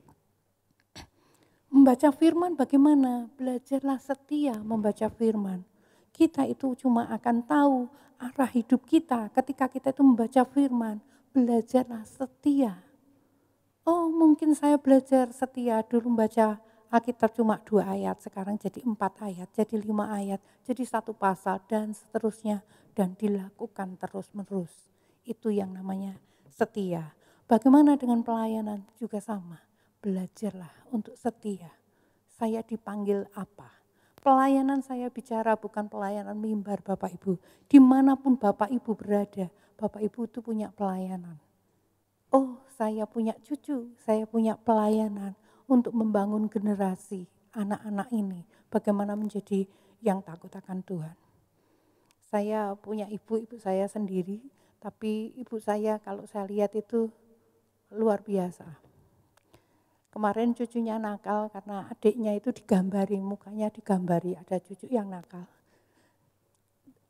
Membaca firman bagaimana? Belajarlah setia membaca firman. Kita itu cuma akan tahu arah hidup kita ketika kita itu membaca firman. Belajarlah setia. Oh mungkin saya belajar setia dulu membaca Alkitab cuma 2 ayat, sekarang jadi 4 ayat, jadi 5 ayat, jadi 1 pasal dan seterusnya. Dan dilakukan terus-menerus. Itu yang namanya setia. Bagaimana dengan pelayanan? Juga sama. Belajarlah untuk setia. Saya dipanggil apa? Pelayanan saya bicara bukan pelayanan mimbar Bapak Ibu. Dimanapun Bapak Ibu berada, Bapak Ibu itu punya pelayanan. Oh saya punya cucu, saya punya pelayanan untuk membangun generasi anak-anak ini. Bagaimana menjadi yang takut akan Tuhan. Saya punya ibu saya sendiri, tapi ibu saya kalau saya lihat itu luar biasa. Kemarin cucunya nakal karena adiknya itu digambari, mukanya digambari, ada cucu yang nakal.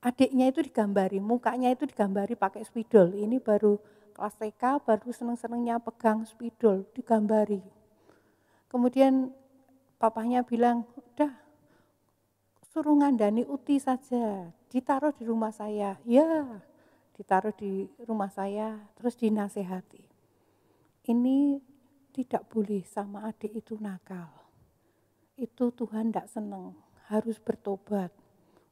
Adiknya itu digambari, mukanya itu digambari pakai spidol, ini baru kelas TK baru seneng-senengnya pegang spidol, digambari. Kemudian papahnya bilang, udah suruh ngandani uti saja, ditaruh di rumah saya. Ya, ditaruh di rumah saya, terus dinasehati. Ini tidak boleh sama adik itu nakal. Itu Tuhan tidak senang, harus bertobat.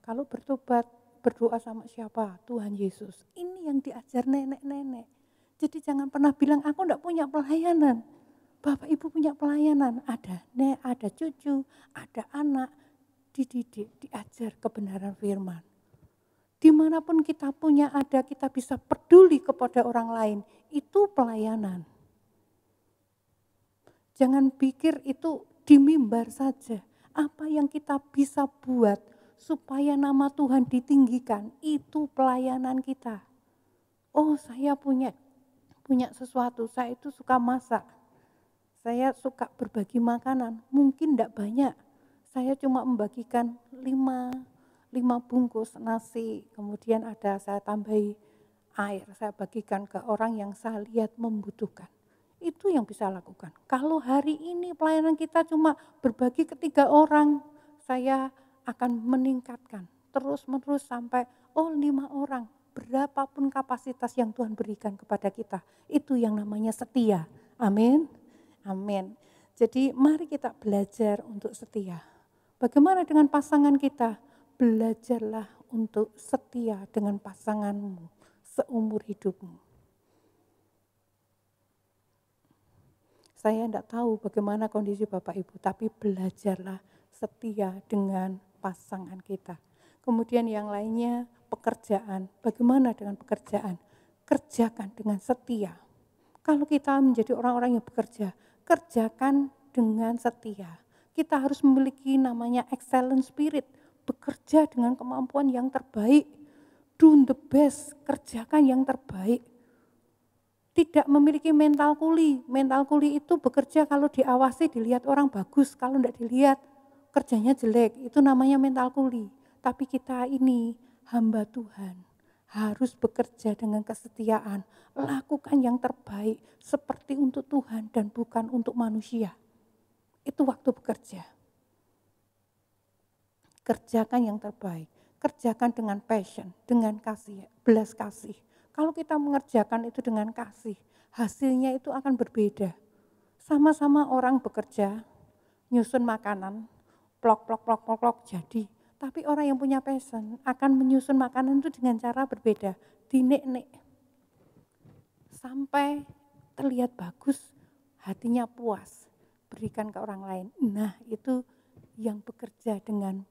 Kalau bertobat, berdoa sama siapa? Tuhan Yesus. Ini yang diajar nenek-nenek. Jadi jangan pernah bilang, aku tidak punya pelayanan. Bapak Ibu punya pelayanan, ada cucu, ada anak, dididik, diajar kebenaran firman. Dimanapun kita punya ada, kita bisa peduli kepada orang lain, itu pelayanan. Jangan pikir itu di mimbar saja. Apa yang kita bisa buat supaya nama Tuhan ditinggikan, itu pelayanan kita. Oh, saya punya sesuatu, saya itu suka masak. Saya suka berbagi makanan, mungkin tidak banyak. Saya cuma membagikan 5 bungkus nasi, kemudian saya tambahi air, saya bagikan ke orang yang saya lihat membutuhkan. Itu yang bisa lakukan. Kalau hari ini pelayanan kita cuma berbagi ke 3 orang, saya akan meningkatkan terus-menerus sampai 5 orang. Berapapun kapasitas yang Tuhan berikan kepada kita, itu yang namanya setia. Amin. Amin. Jadi mari kita belajar untuk setia. Bagaimana dengan pasangan kita? Belajarlah untuk setia dengan pasanganmu seumur hidupmu. Saya tidak tahu bagaimana kondisi Bapak Ibu, tapi belajarlah setia dengan pasangan kita. Kemudian yang lainnya pekerjaan. Bagaimana dengan pekerjaan? Kerjakan dengan setia. Kalau kita menjadi orang-orang yang bekerja, kerjakan dengan setia. Kita harus memiliki namanya excellent spirit, bekerja dengan kemampuan yang terbaik, do the best, kerjakan yang terbaik. Tidak memiliki mental kuli. Mental kuli itu bekerja kalau diawasi, dilihat orang bagus. Kalau tidak dilihat, kerjanya jelek. Itu namanya mental kuli. Tapi kita ini hamba Tuhan. Harus bekerja dengan kesetiaan. Lakukan yang terbaik seperti untuk Tuhan dan bukan untuk manusia. Itu waktu bekerja. Kerjakan yang terbaik. Kerjakan dengan passion, dengan kasih, belas kasih. Kalau kita mengerjakan itu dengan kasih, hasilnya itu akan berbeda. Sama-sama orang bekerja, nyusun makanan, plok, jadi. Tapi orang yang punya passion akan menyusun makanan itu dengan cara berbeda, dinek-nek. Sampai terlihat bagus, hatinya puas, berikan ke orang lain. Nah, itu yang bekerja dengan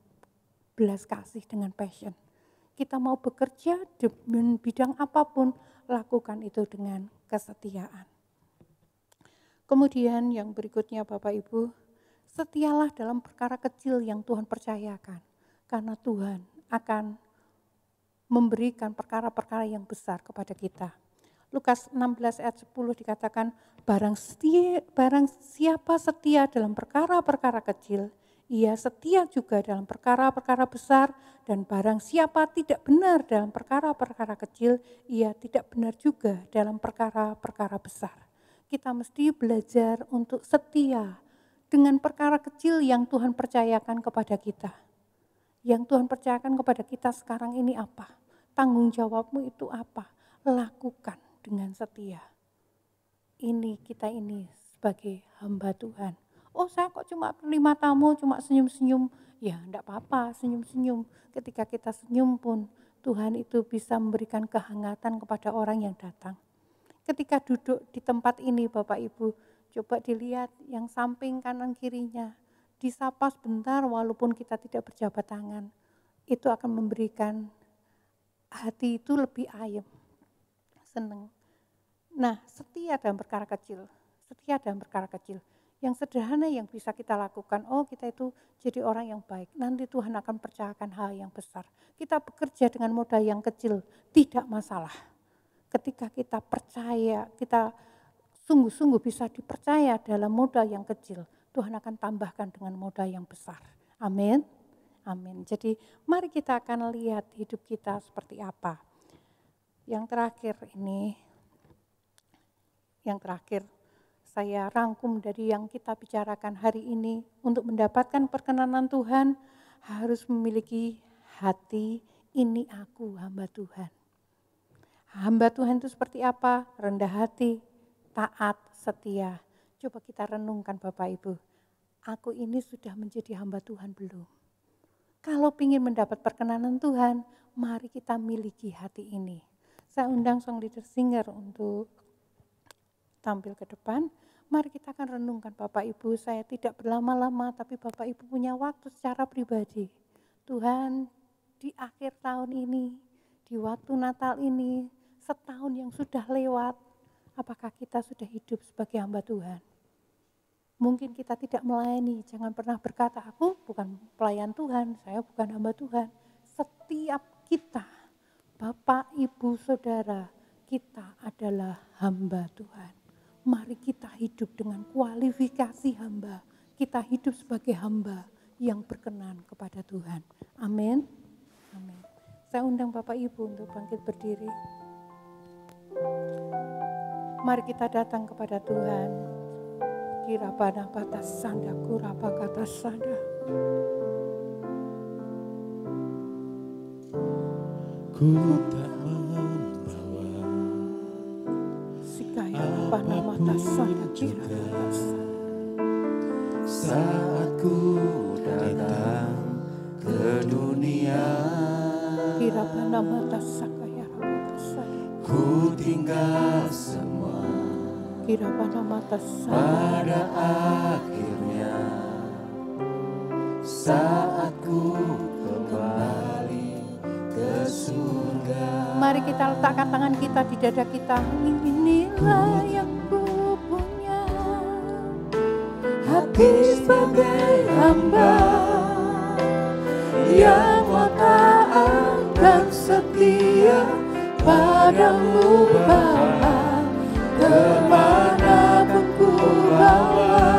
belas kasih, dengan passion. Kita mau bekerja di bidang apapun, lakukan itu dengan kesetiaan. Kemudian yang berikutnya Bapak Ibu, setialah dalam perkara kecil yang Tuhan percayakan. Karena Tuhan akan memberikan perkara-perkara yang besar kepada kita. Lukas 16 ayat 10 dikatakan, barang siapa setia dalam perkara-perkara kecil, ia setia juga dalam perkara-perkara besar, dan barang siapa tidak benar dalam perkara-perkara kecil, ia tidak benar juga dalam perkara-perkara besar. Kita mesti belajar untuk setia dengan perkara kecil yang Tuhan percayakan kepada kita. Yang Tuhan percayakan kepada kita sekarang ini apa? Tanggung jawabmu itu apa? Lakukan dengan setia. Kita ini sebagai hamba Tuhan. Oh, saya kok cuma terima tamu, cuma senyum-senyum. Ya, enggak apa-apa, senyum-senyum. Ketika kita senyum pun, Tuhan itu bisa memberikan kehangatan kepada orang yang datang. Ketika duduk di tempat ini, Bapak Ibu, coba dilihat yang samping kanan kirinya. Disapa sebentar walaupun kita tidak berjabat tangan. Itu akan memberikan hati itu lebih ayem, senang. Nah, setia dalam perkara kecil. Setia dalam perkara kecil. Yang sederhana yang bisa kita lakukan, kita itu jadi orang yang baik. Nanti Tuhan akan percayakan hal yang besar. Kita bekerja dengan modal yang kecil, tidak masalah. Ketika kita percaya, kita sungguh-sungguh bisa dipercaya dalam modal yang kecil, Tuhan akan tambahkan dengan modal yang besar. Amin. Amin. Jadi mari kita akan lihat hidup kita seperti apa. Yang terakhir ini, yang terakhir, saya rangkum dari yang kita bicarakan hari ini, untuk mendapatkan perkenanan Tuhan harus memiliki hati, ini aku hamba Tuhan. Hamba Tuhan itu seperti apa? Rendah hati, taat, setia. Coba kita renungkan Bapak Ibu, aku ini sudah menjadi hamba Tuhan belum? Kalau ingin mendapat perkenanan Tuhan, mari kita miliki hati ini. Saya undang song leader singer untuk tampil ke depan. Mari kita akan renungkan Bapak Ibu, saya tidak berlama-lama, tapi Bapak Ibu punya waktu secara pribadi. Tuhan, di akhir tahun ini, di waktu Natal ini, setahun yang sudah lewat, apakah kita sudah hidup sebagai hamba Tuhan? Mungkin kita tidak melayani, jangan pernah berkata, aku bukan pelayan Tuhan, saya bukan hamba Tuhan. Setiap kita, Bapak, Ibu, Saudara, kita adalah hamba Tuhan. Mari kita hidup dengan kualifikasi hamba. Kita hidup sebagai hamba yang berkenan kepada Tuhan. Amin. Amin. Saya undang Bapak Ibu untuk bangkit berdiri. Mari kita datang kepada Tuhan. Kirabana batas sanda kurapa kata sanda. Ku tak membawa Sikaya apa mata sanda kirabana sanda. Saat ku datang ke dunia, Kirabana mata sakaya apa sanda. ku tinggal semua. Kirabana mata sanda. Pada akhirnya, saat ku kembali ke surga. Mari kita letakkan tangan kita di dada kita. Inilah yang ku punya, hati sebagai hamba yang mau taat dan setia padamu Bapa. Kemanapun ku bawa,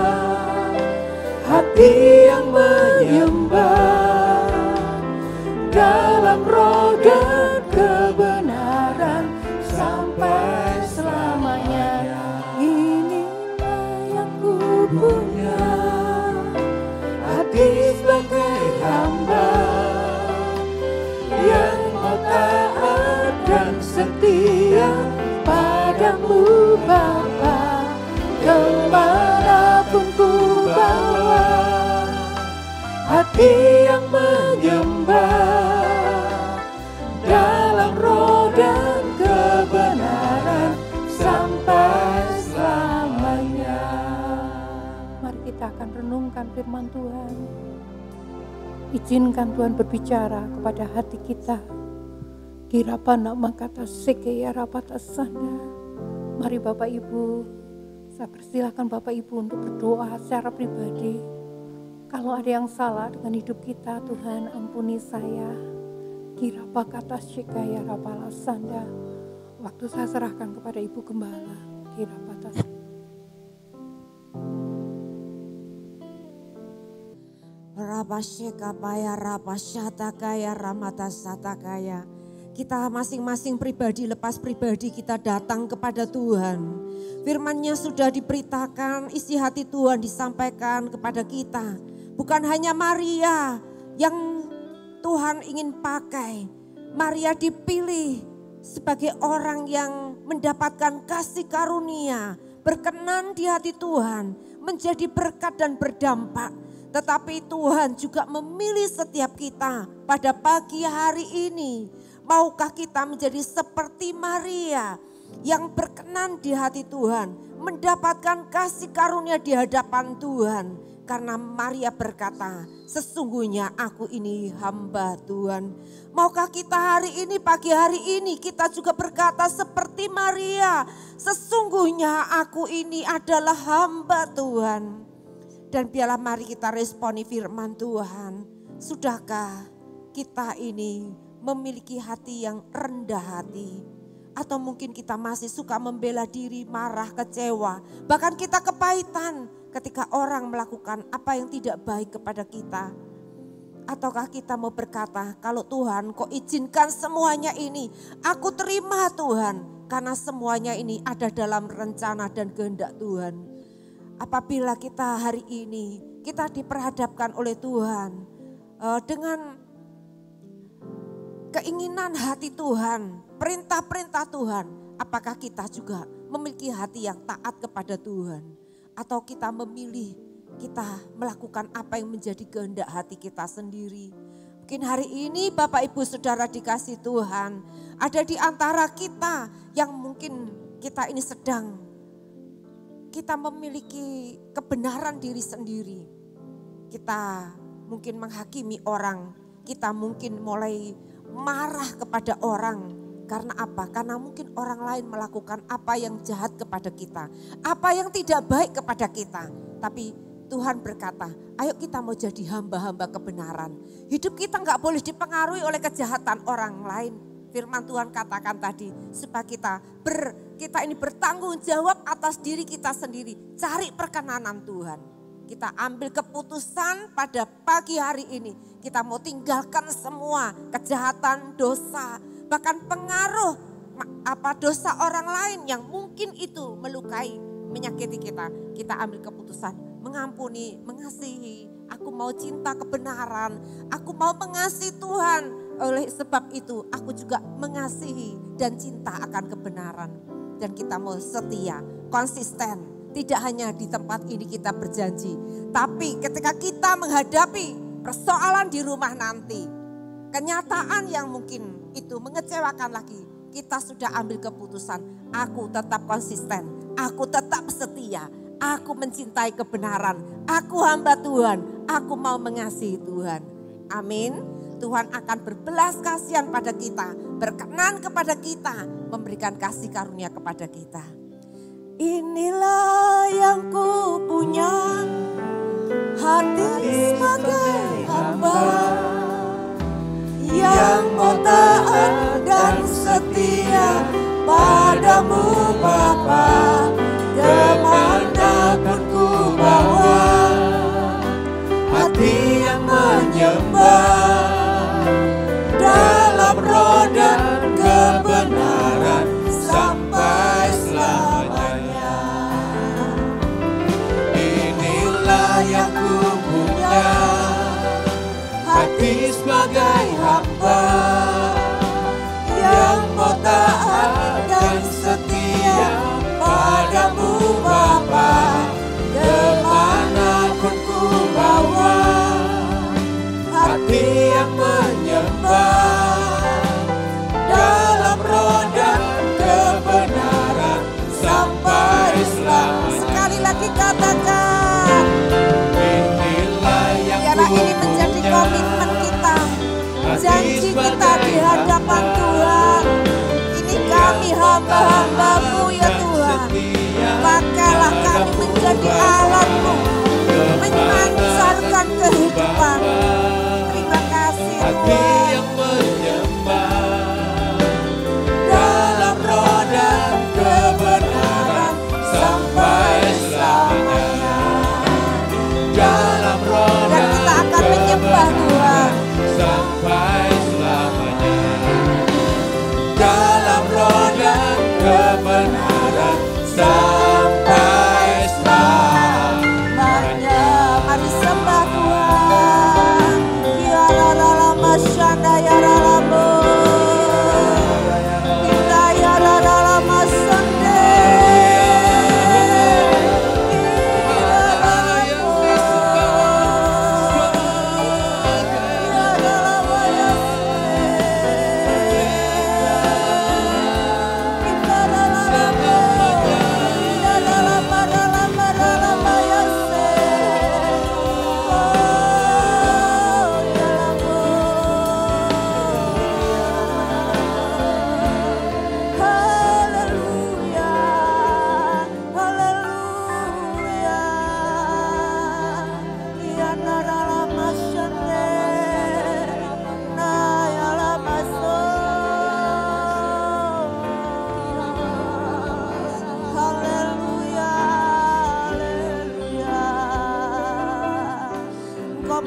hati yang menyembah dalam roh dan kebenaran sampai selamanya. Inilah yang ku punya, hati sebagai hamba yang mau taat dan setia padamu Bapa. Kemanapun ku bawa, hati yang menyembah dalam roh dan kebenaran sampai selamanya. Mari kita akan renungkan firman Tuhan. Izinkan Tuhan berbicara kepada hati kita. Kirapana makata sekeya rapata sanda. Mari Bapak Ibu, saya persilahkan Bapak Ibu untuk berdoa secara pribadi. Kalau ada yang salah dengan hidup kita, Tuhan ampuni saya. Kirapa kata sekaya rapala sanda. Waktu saya serahkan kepada Ibu Gembala. Kirapata. Rapasyekapaya rapasyatakaya ramatasatakaya. Kita masing-masing pribadi, lepas pribadi kita datang kepada Tuhan. Firman-Nya sudah diberitakan, isi hati Tuhan disampaikan kepada kita. Bukan hanya Maria yang Tuhan ingin pakai. Maria dipilih sebagai orang yang mendapatkan kasih karunia, berkenan di hati Tuhan, menjadi berkat dan berdampak. Tetapi Tuhan juga memilih setiap kita pada pagi hari ini. Maukah kita menjadi seperti Maria yang berkenan di hati Tuhan, mendapatkan kasih karunia di hadapan Tuhan. Karena Maria berkata, sesungguhnya aku ini hamba Tuhan. Maukah kita hari ini, pagi hari ini kita juga berkata seperti Maria, sesungguhnya aku ini adalah hamba Tuhan. Dan biarlah mari kita responi firman Tuhan. Sudahkah kita ini memiliki hati yang rendah hati? Atau mungkin kita masih suka membela diri, marah, kecewa. Bahkan kita kepahitan ketika orang melakukan apa yang tidak baik kepada kita. Ataukah kita mau berkata, kalau Tuhan kok izinkan semuanya ini, aku terima Tuhan. Karena semuanya ini ada dalam rencana dan kehendak Tuhan. Apabila kita hari ini, kita diperhadapkan oleh Tuhan dengan keinginan hati Tuhan, perintah-perintah Tuhan, apakah kita juga memiliki hati yang taat kepada Tuhan? Atau kita memilih kita melakukan apa yang menjadi kehendak hati kita sendiri? Mungkin hari ini Bapak Ibu Saudara dikasih Tuhan, ada di antara kita yang mungkin kita ini sedang, kita memiliki kebenaran diri sendiri. Kita mungkin menghakimi orang, kita mungkin mulai marah kepada orang. Karena apa? Karena mungkin orang lain melakukan apa yang jahat kepada kita, apa yang tidak baik kepada kita. Tapi Tuhan berkata, ayo kita mau jadi hamba-hamba kebenaran. Hidup kita gak boleh dipengaruhi oleh kejahatan orang lain. Firman Tuhan katakan tadi, supaya kita ini bertanggung jawab atas diri kita sendiri. Cari perkenanan Tuhan. Kita ambil keputusan pada pagi hari ini. Kita mau tinggalkan semua kejahatan, dosa, bahkan pengaruh dosa orang lain yang mungkin itu melukai, menyakiti kita. Kita ambil keputusan mengampuni, mengasihi. Aku mau cinta kebenaran, aku mau mengasihi Tuhan. Oleh sebab itu aku juga mengasihi dan cinta akan kebenaran. Dan kita mau setia, konsisten. Tidak hanya di tempat ini kita berjanji, tapi ketika kita menghadapi persoalan di rumah nanti, kenyataan yang mungkin itu mengecewakan lagi, kita sudah ambil keputusan, aku tetap konsisten, aku tetap setia, aku mencintai kebenaran, aku hamba Tuhan, aku mau mengasihi Tuhan. Amin. Tuhan akan berbelas kasihan pada kita, berkenan kepada kita, memberikan kasih karunia kepada kita. Inilah yang ku punya, hati sebagai hamba yang mau taat dan setia padamu Bapa. Kemanapun ku bawa, hati yang menyembah dalam roda kebenaran sampai selamanya. Inilah yang ku punya, hati sebagai hamba yang mau taat dan setia padamu Bapa. Kemanapun ku bawa, hati yang menyembah dalam roda kebenaran sampai selamanya. Sekali lagi katakan, inilah yang biarlah ini menjadi komitmen kita, janji kita di hadapan Tuhan. Ini kami hamba-hamba-Mu ya Tuhan. Pakailah kami menjadi alat-Mu, memancarkan kehidupan. Terima kasih Tuhan. Dalam roda kebenaran sampai selamanya. Dalam roda dan kita akan menyembah Tuhan sampai selamanya. Dalam roda kebenaran sampai selamanya. Mari sembah Tuhan. Ya ralama syanda ya ralamu. Kita ya ralama sende.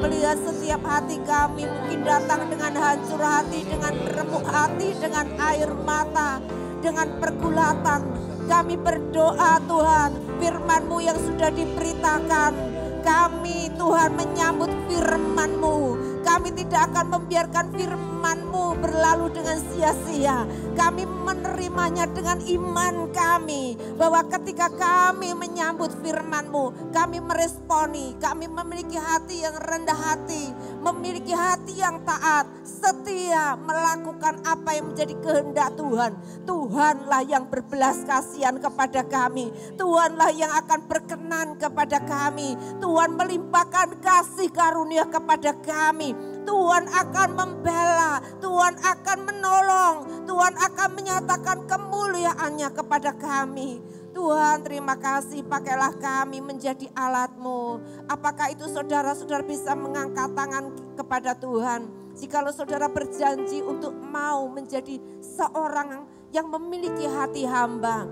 Melihat setiap hati kami mungkin datang dengan hancur hati, dengan remuk hati, dengan air mata. dengan pergulatan. Kami berdoa Tuhan, firman-Mu yang sudah diberitakan, kami Tuhan menyambut firman-Mu. Kami tidak akan membiarkan firman-Mu berlalu dengan sia-sia. Kami menerimanya dengan iman kami, bahwa ketika kami menyambut firman-Mu, kami meresponi, kami memiliki hati yang rendah hati, memiliki hati yang taat, setia, melakukan apa yang menjadi kehendak Tuhan. Tuhanlah yang berbelas kasihan kepada kami. Tuhanlah yang akan berkenan kepada kami. Tuhan melimpahkan kasih karunia kepada kami. Tuhan akan membela, Tuhan akan menolong, Tuhan akan menyatakan kemuliaan-Nya kepada kami. Tuhan, terima kasih, pakailah kami menjadi alat-Mu. Apakah itu saudara-saudara bisa mengangkat tangan kepada Tuhan? Jikalau saudara berjanji untuk mau menjadi seorang yang memiliki hati hamba.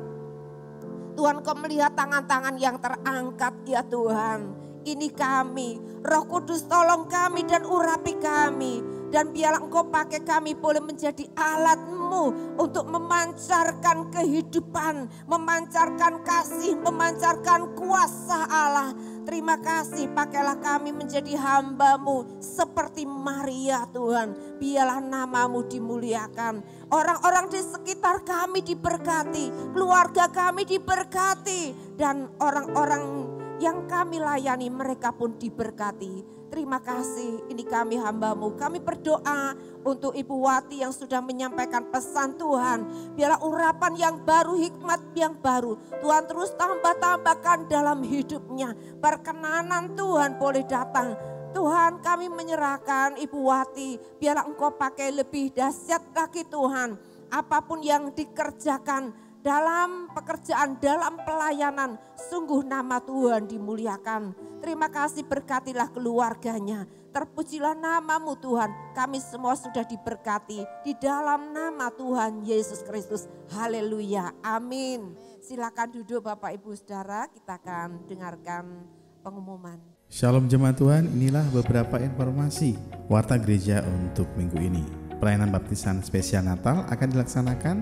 Tuhan, Kau melihat tangan-tangan yang terangkat ya Tuhan. Ini kami, Roh Kudus tolong kami dan urapi kami. Dan biarlah Engkau pakai kami boleh menjadi alat-Mu untuk memancarkan kehidupan, memancarkan kasih, memancarkan kuasa Allah. Terima kasih, pakailah kami menjadi hamba-Mu seperti Maria Tuhan. Biarlah nama-Mu dimuliakan. Orang-orang di sekitar kami diberkati, keluarga kami diberkati, dan orang-orang yang kami layani mereka pun diberkati. Terima kasih, ini kami hamba-Mu. Kami berdoa untuk Ibu Wati yang sudah menyampaikan pesan Tuhan. Biarlah urapan yang baru, hikmat yang baru, Tuhan terus tambah-tambahkan dalam hidupnya. Perkenanan Tuhan boleh datang. Tuhan, kami menyerahkan Ibu Wati, biarlah Engkau pakai lebih dahsyat lagi Tuhan. Apapun yang dikerjakan, dalam pekerjaan, dalam pelayanan, sungguh nama Tuhan dimuliakan. Terima kasih, berkatilah keluarganya. Terpujilah nama-Mu Tuhan. Kami semua sudah diberkati di dalam nama Tuhan Yesus Kristus. Haleluya, amin. Silakan duduk Bapak Ibu Saudara, kita akan dengarkan pengumuman. Shalom jemaat Tuhan, inilah beberapa informasi Warta Gereja untuk minggu ini. Pelayanan baptisan spesial Natal akan dilaksanakan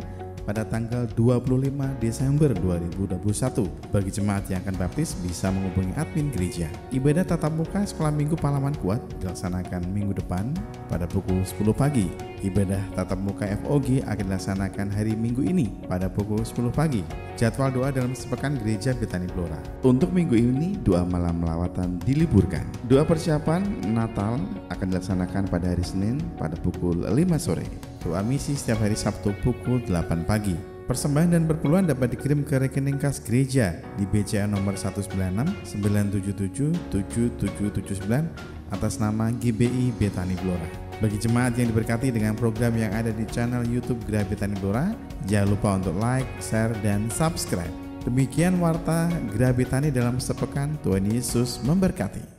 pada tanggal 25 Desember 2021. Bagi jemaat yang akan baptis bisa menghubungi admin gereja. Ibadah tatap muka sekolah minggu Pahlawan Kuat dilaksanakan minggu depan pada pukul 10 pagi. Ibadah tatap muka FOG akan dilaksanakan hari Minggu ini pada pukul 10 pagi. Jadwal doa dalam sepekan Gereja Betani Blora. Untuk minggu ini doa malam lawatan diliburkan. Doa persiapan Natal akan dilaksanakan pada hari Senin pada pukul 5 sore. Doa misi setiap hari Sabtu pukul 8 pagi. Persembahan dan perpuluhan dapat dikirim ke rekening kas gereja di BCA nomor 196 977 7779 atas nama GBI Betani Blora. Bagi jemaat yang diberkati dengan program yang ada di channel YouTube Gereja Betani Blora, jangan lupa untuk like, share, dan subscribe. Demikian Warta Gereja Betani dalam sepekan. Tuhan Yesus memberkati.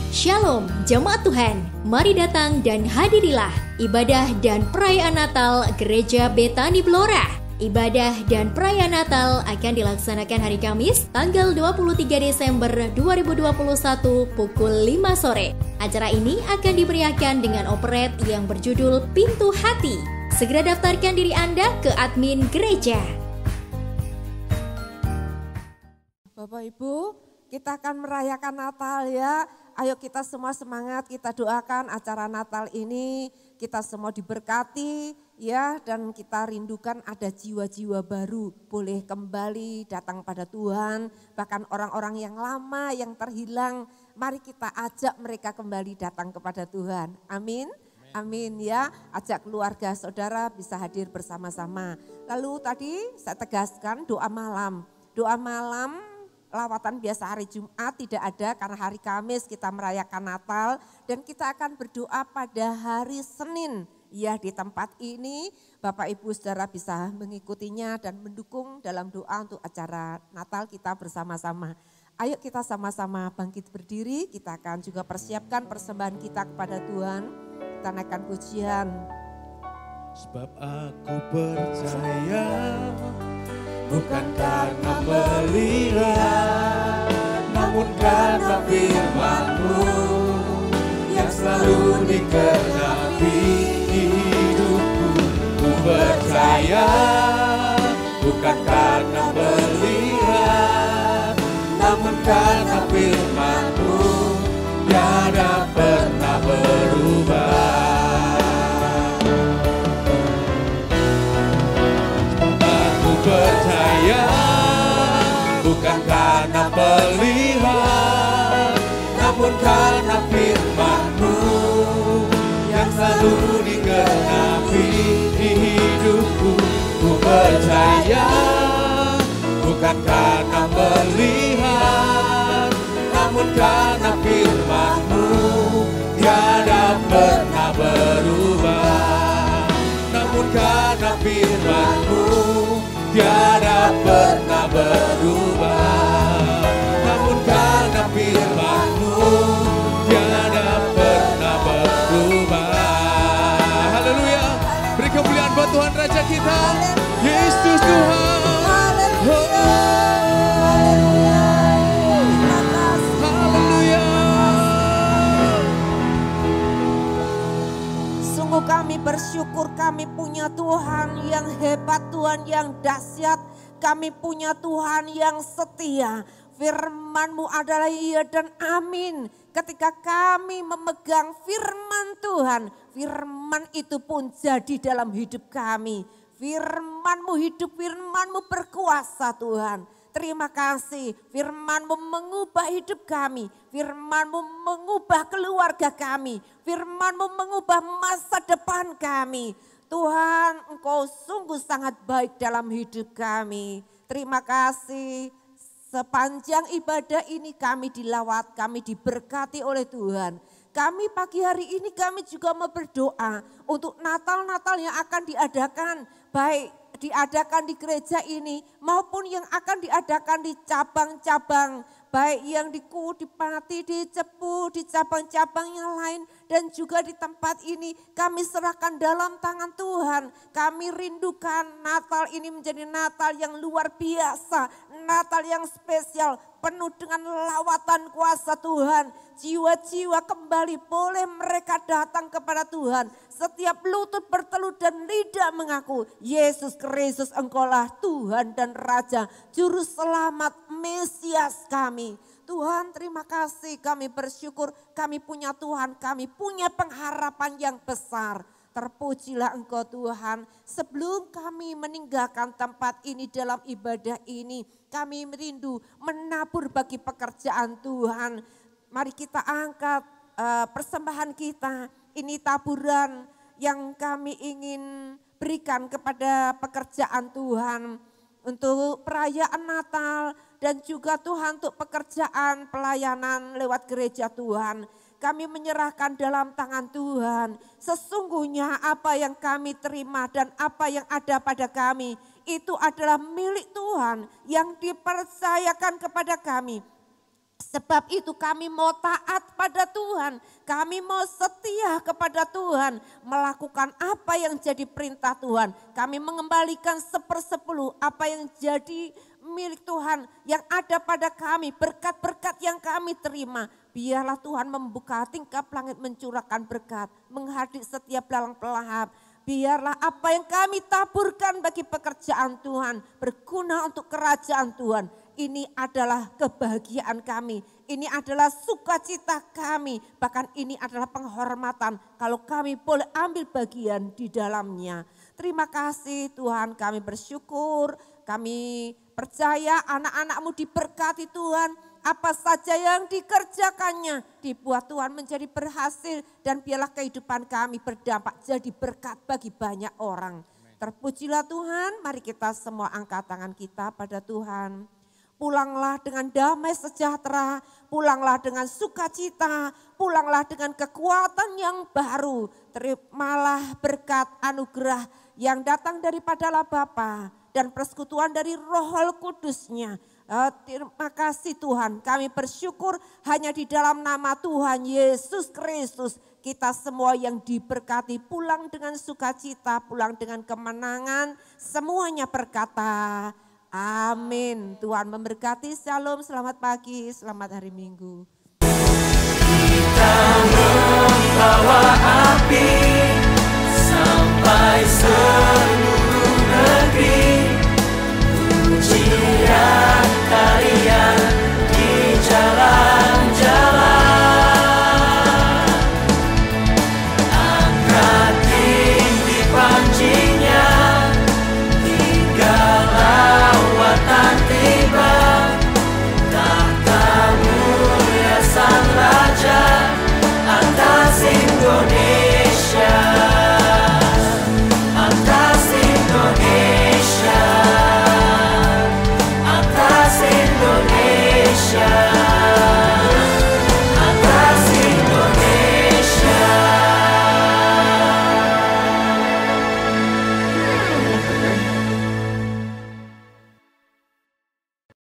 Shalom jemaat Tuhan, mari datang dan hadirilah ibadah dan perayaan Natal Gereja Betani Blora. Ibadah dan perayaan Natal akan dilaksanakan hari Kamis tanggal 23 Desember 2021 pukul 5 sore. Acara ini akan dimeriahkan dengan operet yang berjudul Pintu Hati. Segera daftarkan diri Anda ke admin gereja. Bapak Ibu, kita akan merayakan Natal ya. Ayo kita semua semangat, kita doakan acara Natal ini kita semua diberkati ya, dan kita rindukan ada jiwa-jiwa baru boleh kembali datang pada Tuhan. Bahkan orang-orang yang lama yang terhilang, mari kita ajak mereka kembali datang kepada Tuhan. Amin. Amin ya, ajak keluarga saudara bisa hadir bersama-sama. Lalu tadi saya tegaskan doa malam. Doa malam lawatan biasa hari Jumat tidak ada karena hari Kamis kita merayakan Natal, dan kita akan berdoa pada hari Senin. Ya, di tempat ini Bapak Ibu Saudara bisa mengikutinya dan mendukung dalam doa untuk acara Natal kita bersama-sama. Ayo kita sama-sama bangkit berdiri, kita akan juga persiapkan persembahan kita kepada Tuhan. Kita naikkan pujian. Sebab aku percaya bukan karena melihat, namun karena firman-Mu yang selalu dikenapi hidupku. Ku percaya karena firman-Mu tiada pernah berubah. Aku percaya bukan karena pilihan, namun karena firman-Mu yang selalu digenapi di hidupku. Ku percaya bukan karena pilihan, namun karena firman-Mu tiada pernah berubah. Namun karena firman-Mu tiada pernah berubah. Namun karena firman-Mu tiada pernah berubah. Haleluya. Beri kemuliaan buat Tuhan Raja kita, Yesus Tuhan. Sungguh kami bersyukur kami punya Tuhan yang hebat, Tuhan yang dahsyat. Kami punya Tuhan yang setia. Firman-Mu adalah iya dan amin. Ketika kami memegang firman Tuhan, firman itu pun jadi dalam hidup kami. Firman-Mu hidup, firman-Mu berkuasa Tuhan. Terima kasih, firman-Mu mengubah hidup kami. Firman-Mu mengubah keluarga kami. Firman-Mu mengubah masa depan kami. Tuhan, Engkau sungguh sangat baik dalam hidup kami. Terima kasih. Sepanjang ibadah ini kami dilawat, kami diberkati oleh Tuhan. Kami pagi hari ini kami juga mau berdoa untuk Natal-Natal yang akan diadakan. Baik diadakan di gereja ini maupun yang akan diadakan di cabang-cabang. Baik yang di Pati, di Cepu, di cabang-cabang yang lain. Dan juga di tempat ini kami serahkan dalam tangan Tuhan. Kami rindukan Natal ini menjadi Natal yang luar biasa. Natal yang spesial, penuh dengan lawatan kuasa Tuhan. Jiwa-jiwa kembali boleh mereka datang kepada Tuhan. Setiap lutut bertelut dan lidah mengaku, Yesus Kristus Engkaulah Tuhan dan Raja, Juru Selamat, Mesias kami. Tuhan terima kasih, kami bersyukur kami punya Tuhan, kami punya pengharapan yang besar. Terpujilah Engkau Tuhan. Sebelum kami meninggalkan tempat ini dalam ibadah ini, kami merindu menabur bagi pekerjaan Tuhan. Mari kita angkat persembahan kita. Ini taburan yang kami ingin berikan kepada pekerjaan Tuhan. Untuk perayaan Natal dan juga Tuhan untuk pekerjaan pelayanan lewat gereja Tuhan. Kami menyerahkan dalam tangan Tuhan. Sesungguhnya apa yang kami terima dan apa yang ada pada kami itu adalah milik Tuhan yang dipercayakan kepada kami. Sebab itu kami mau taat pada Tuhan, kami mau setia kepada Tuhan, melakukan apa yang jadi perintah Tuhan. Kami mengembalikan 1/10 apa yang jadi milik Tuhan yang ada pada kami, berkat-berkat yang kami terima. Biarlah Tuhan membuka tingkap langit mencurahkan berkat, menghadik setiap lalang pelahap. Biarlah apa yang kami taburkan bagi pekerjaan Tuhan berguna untuk kerajaan Tuhan. Ini adalah kebahagiaan kami, ini adalah sukacita kami, bahkan ini adalah penghormatan kalau kami boleh ambil bagian di dalamnya. Terima kasih Tuhan, kami bersyukur, kami percaya anak-anak-Mu diberkati Tuhan. Apa saja yang dikerjakannya dibuat Tuhan menjadi berhasil dan biarlah kehidupan kami berdampak jadi berkat bagi banyak orang. Terpujilah Tuhan, mari kita semua angkat tangan kita pada Tuhan. Pulanglah dengan damai sejahtera, pulanglah dengan sukacita, pulanglah dengan kekuatan yang baru. Terimalah berkat anugerah yang datang daripada Allah Bapa dan persekutuan dari Roh Kudus-Nya. Terima kasih Tuhan, kami bersyukur hanya di dalam nama Tuhan Yesus Kristus. Kita semua yang diberkati pulang dengan sukacita, pulang dengan kemenangan, semuanya berkata amin. Tuhan memberkati, shalom, selamat pagi, selamat hari Minggu.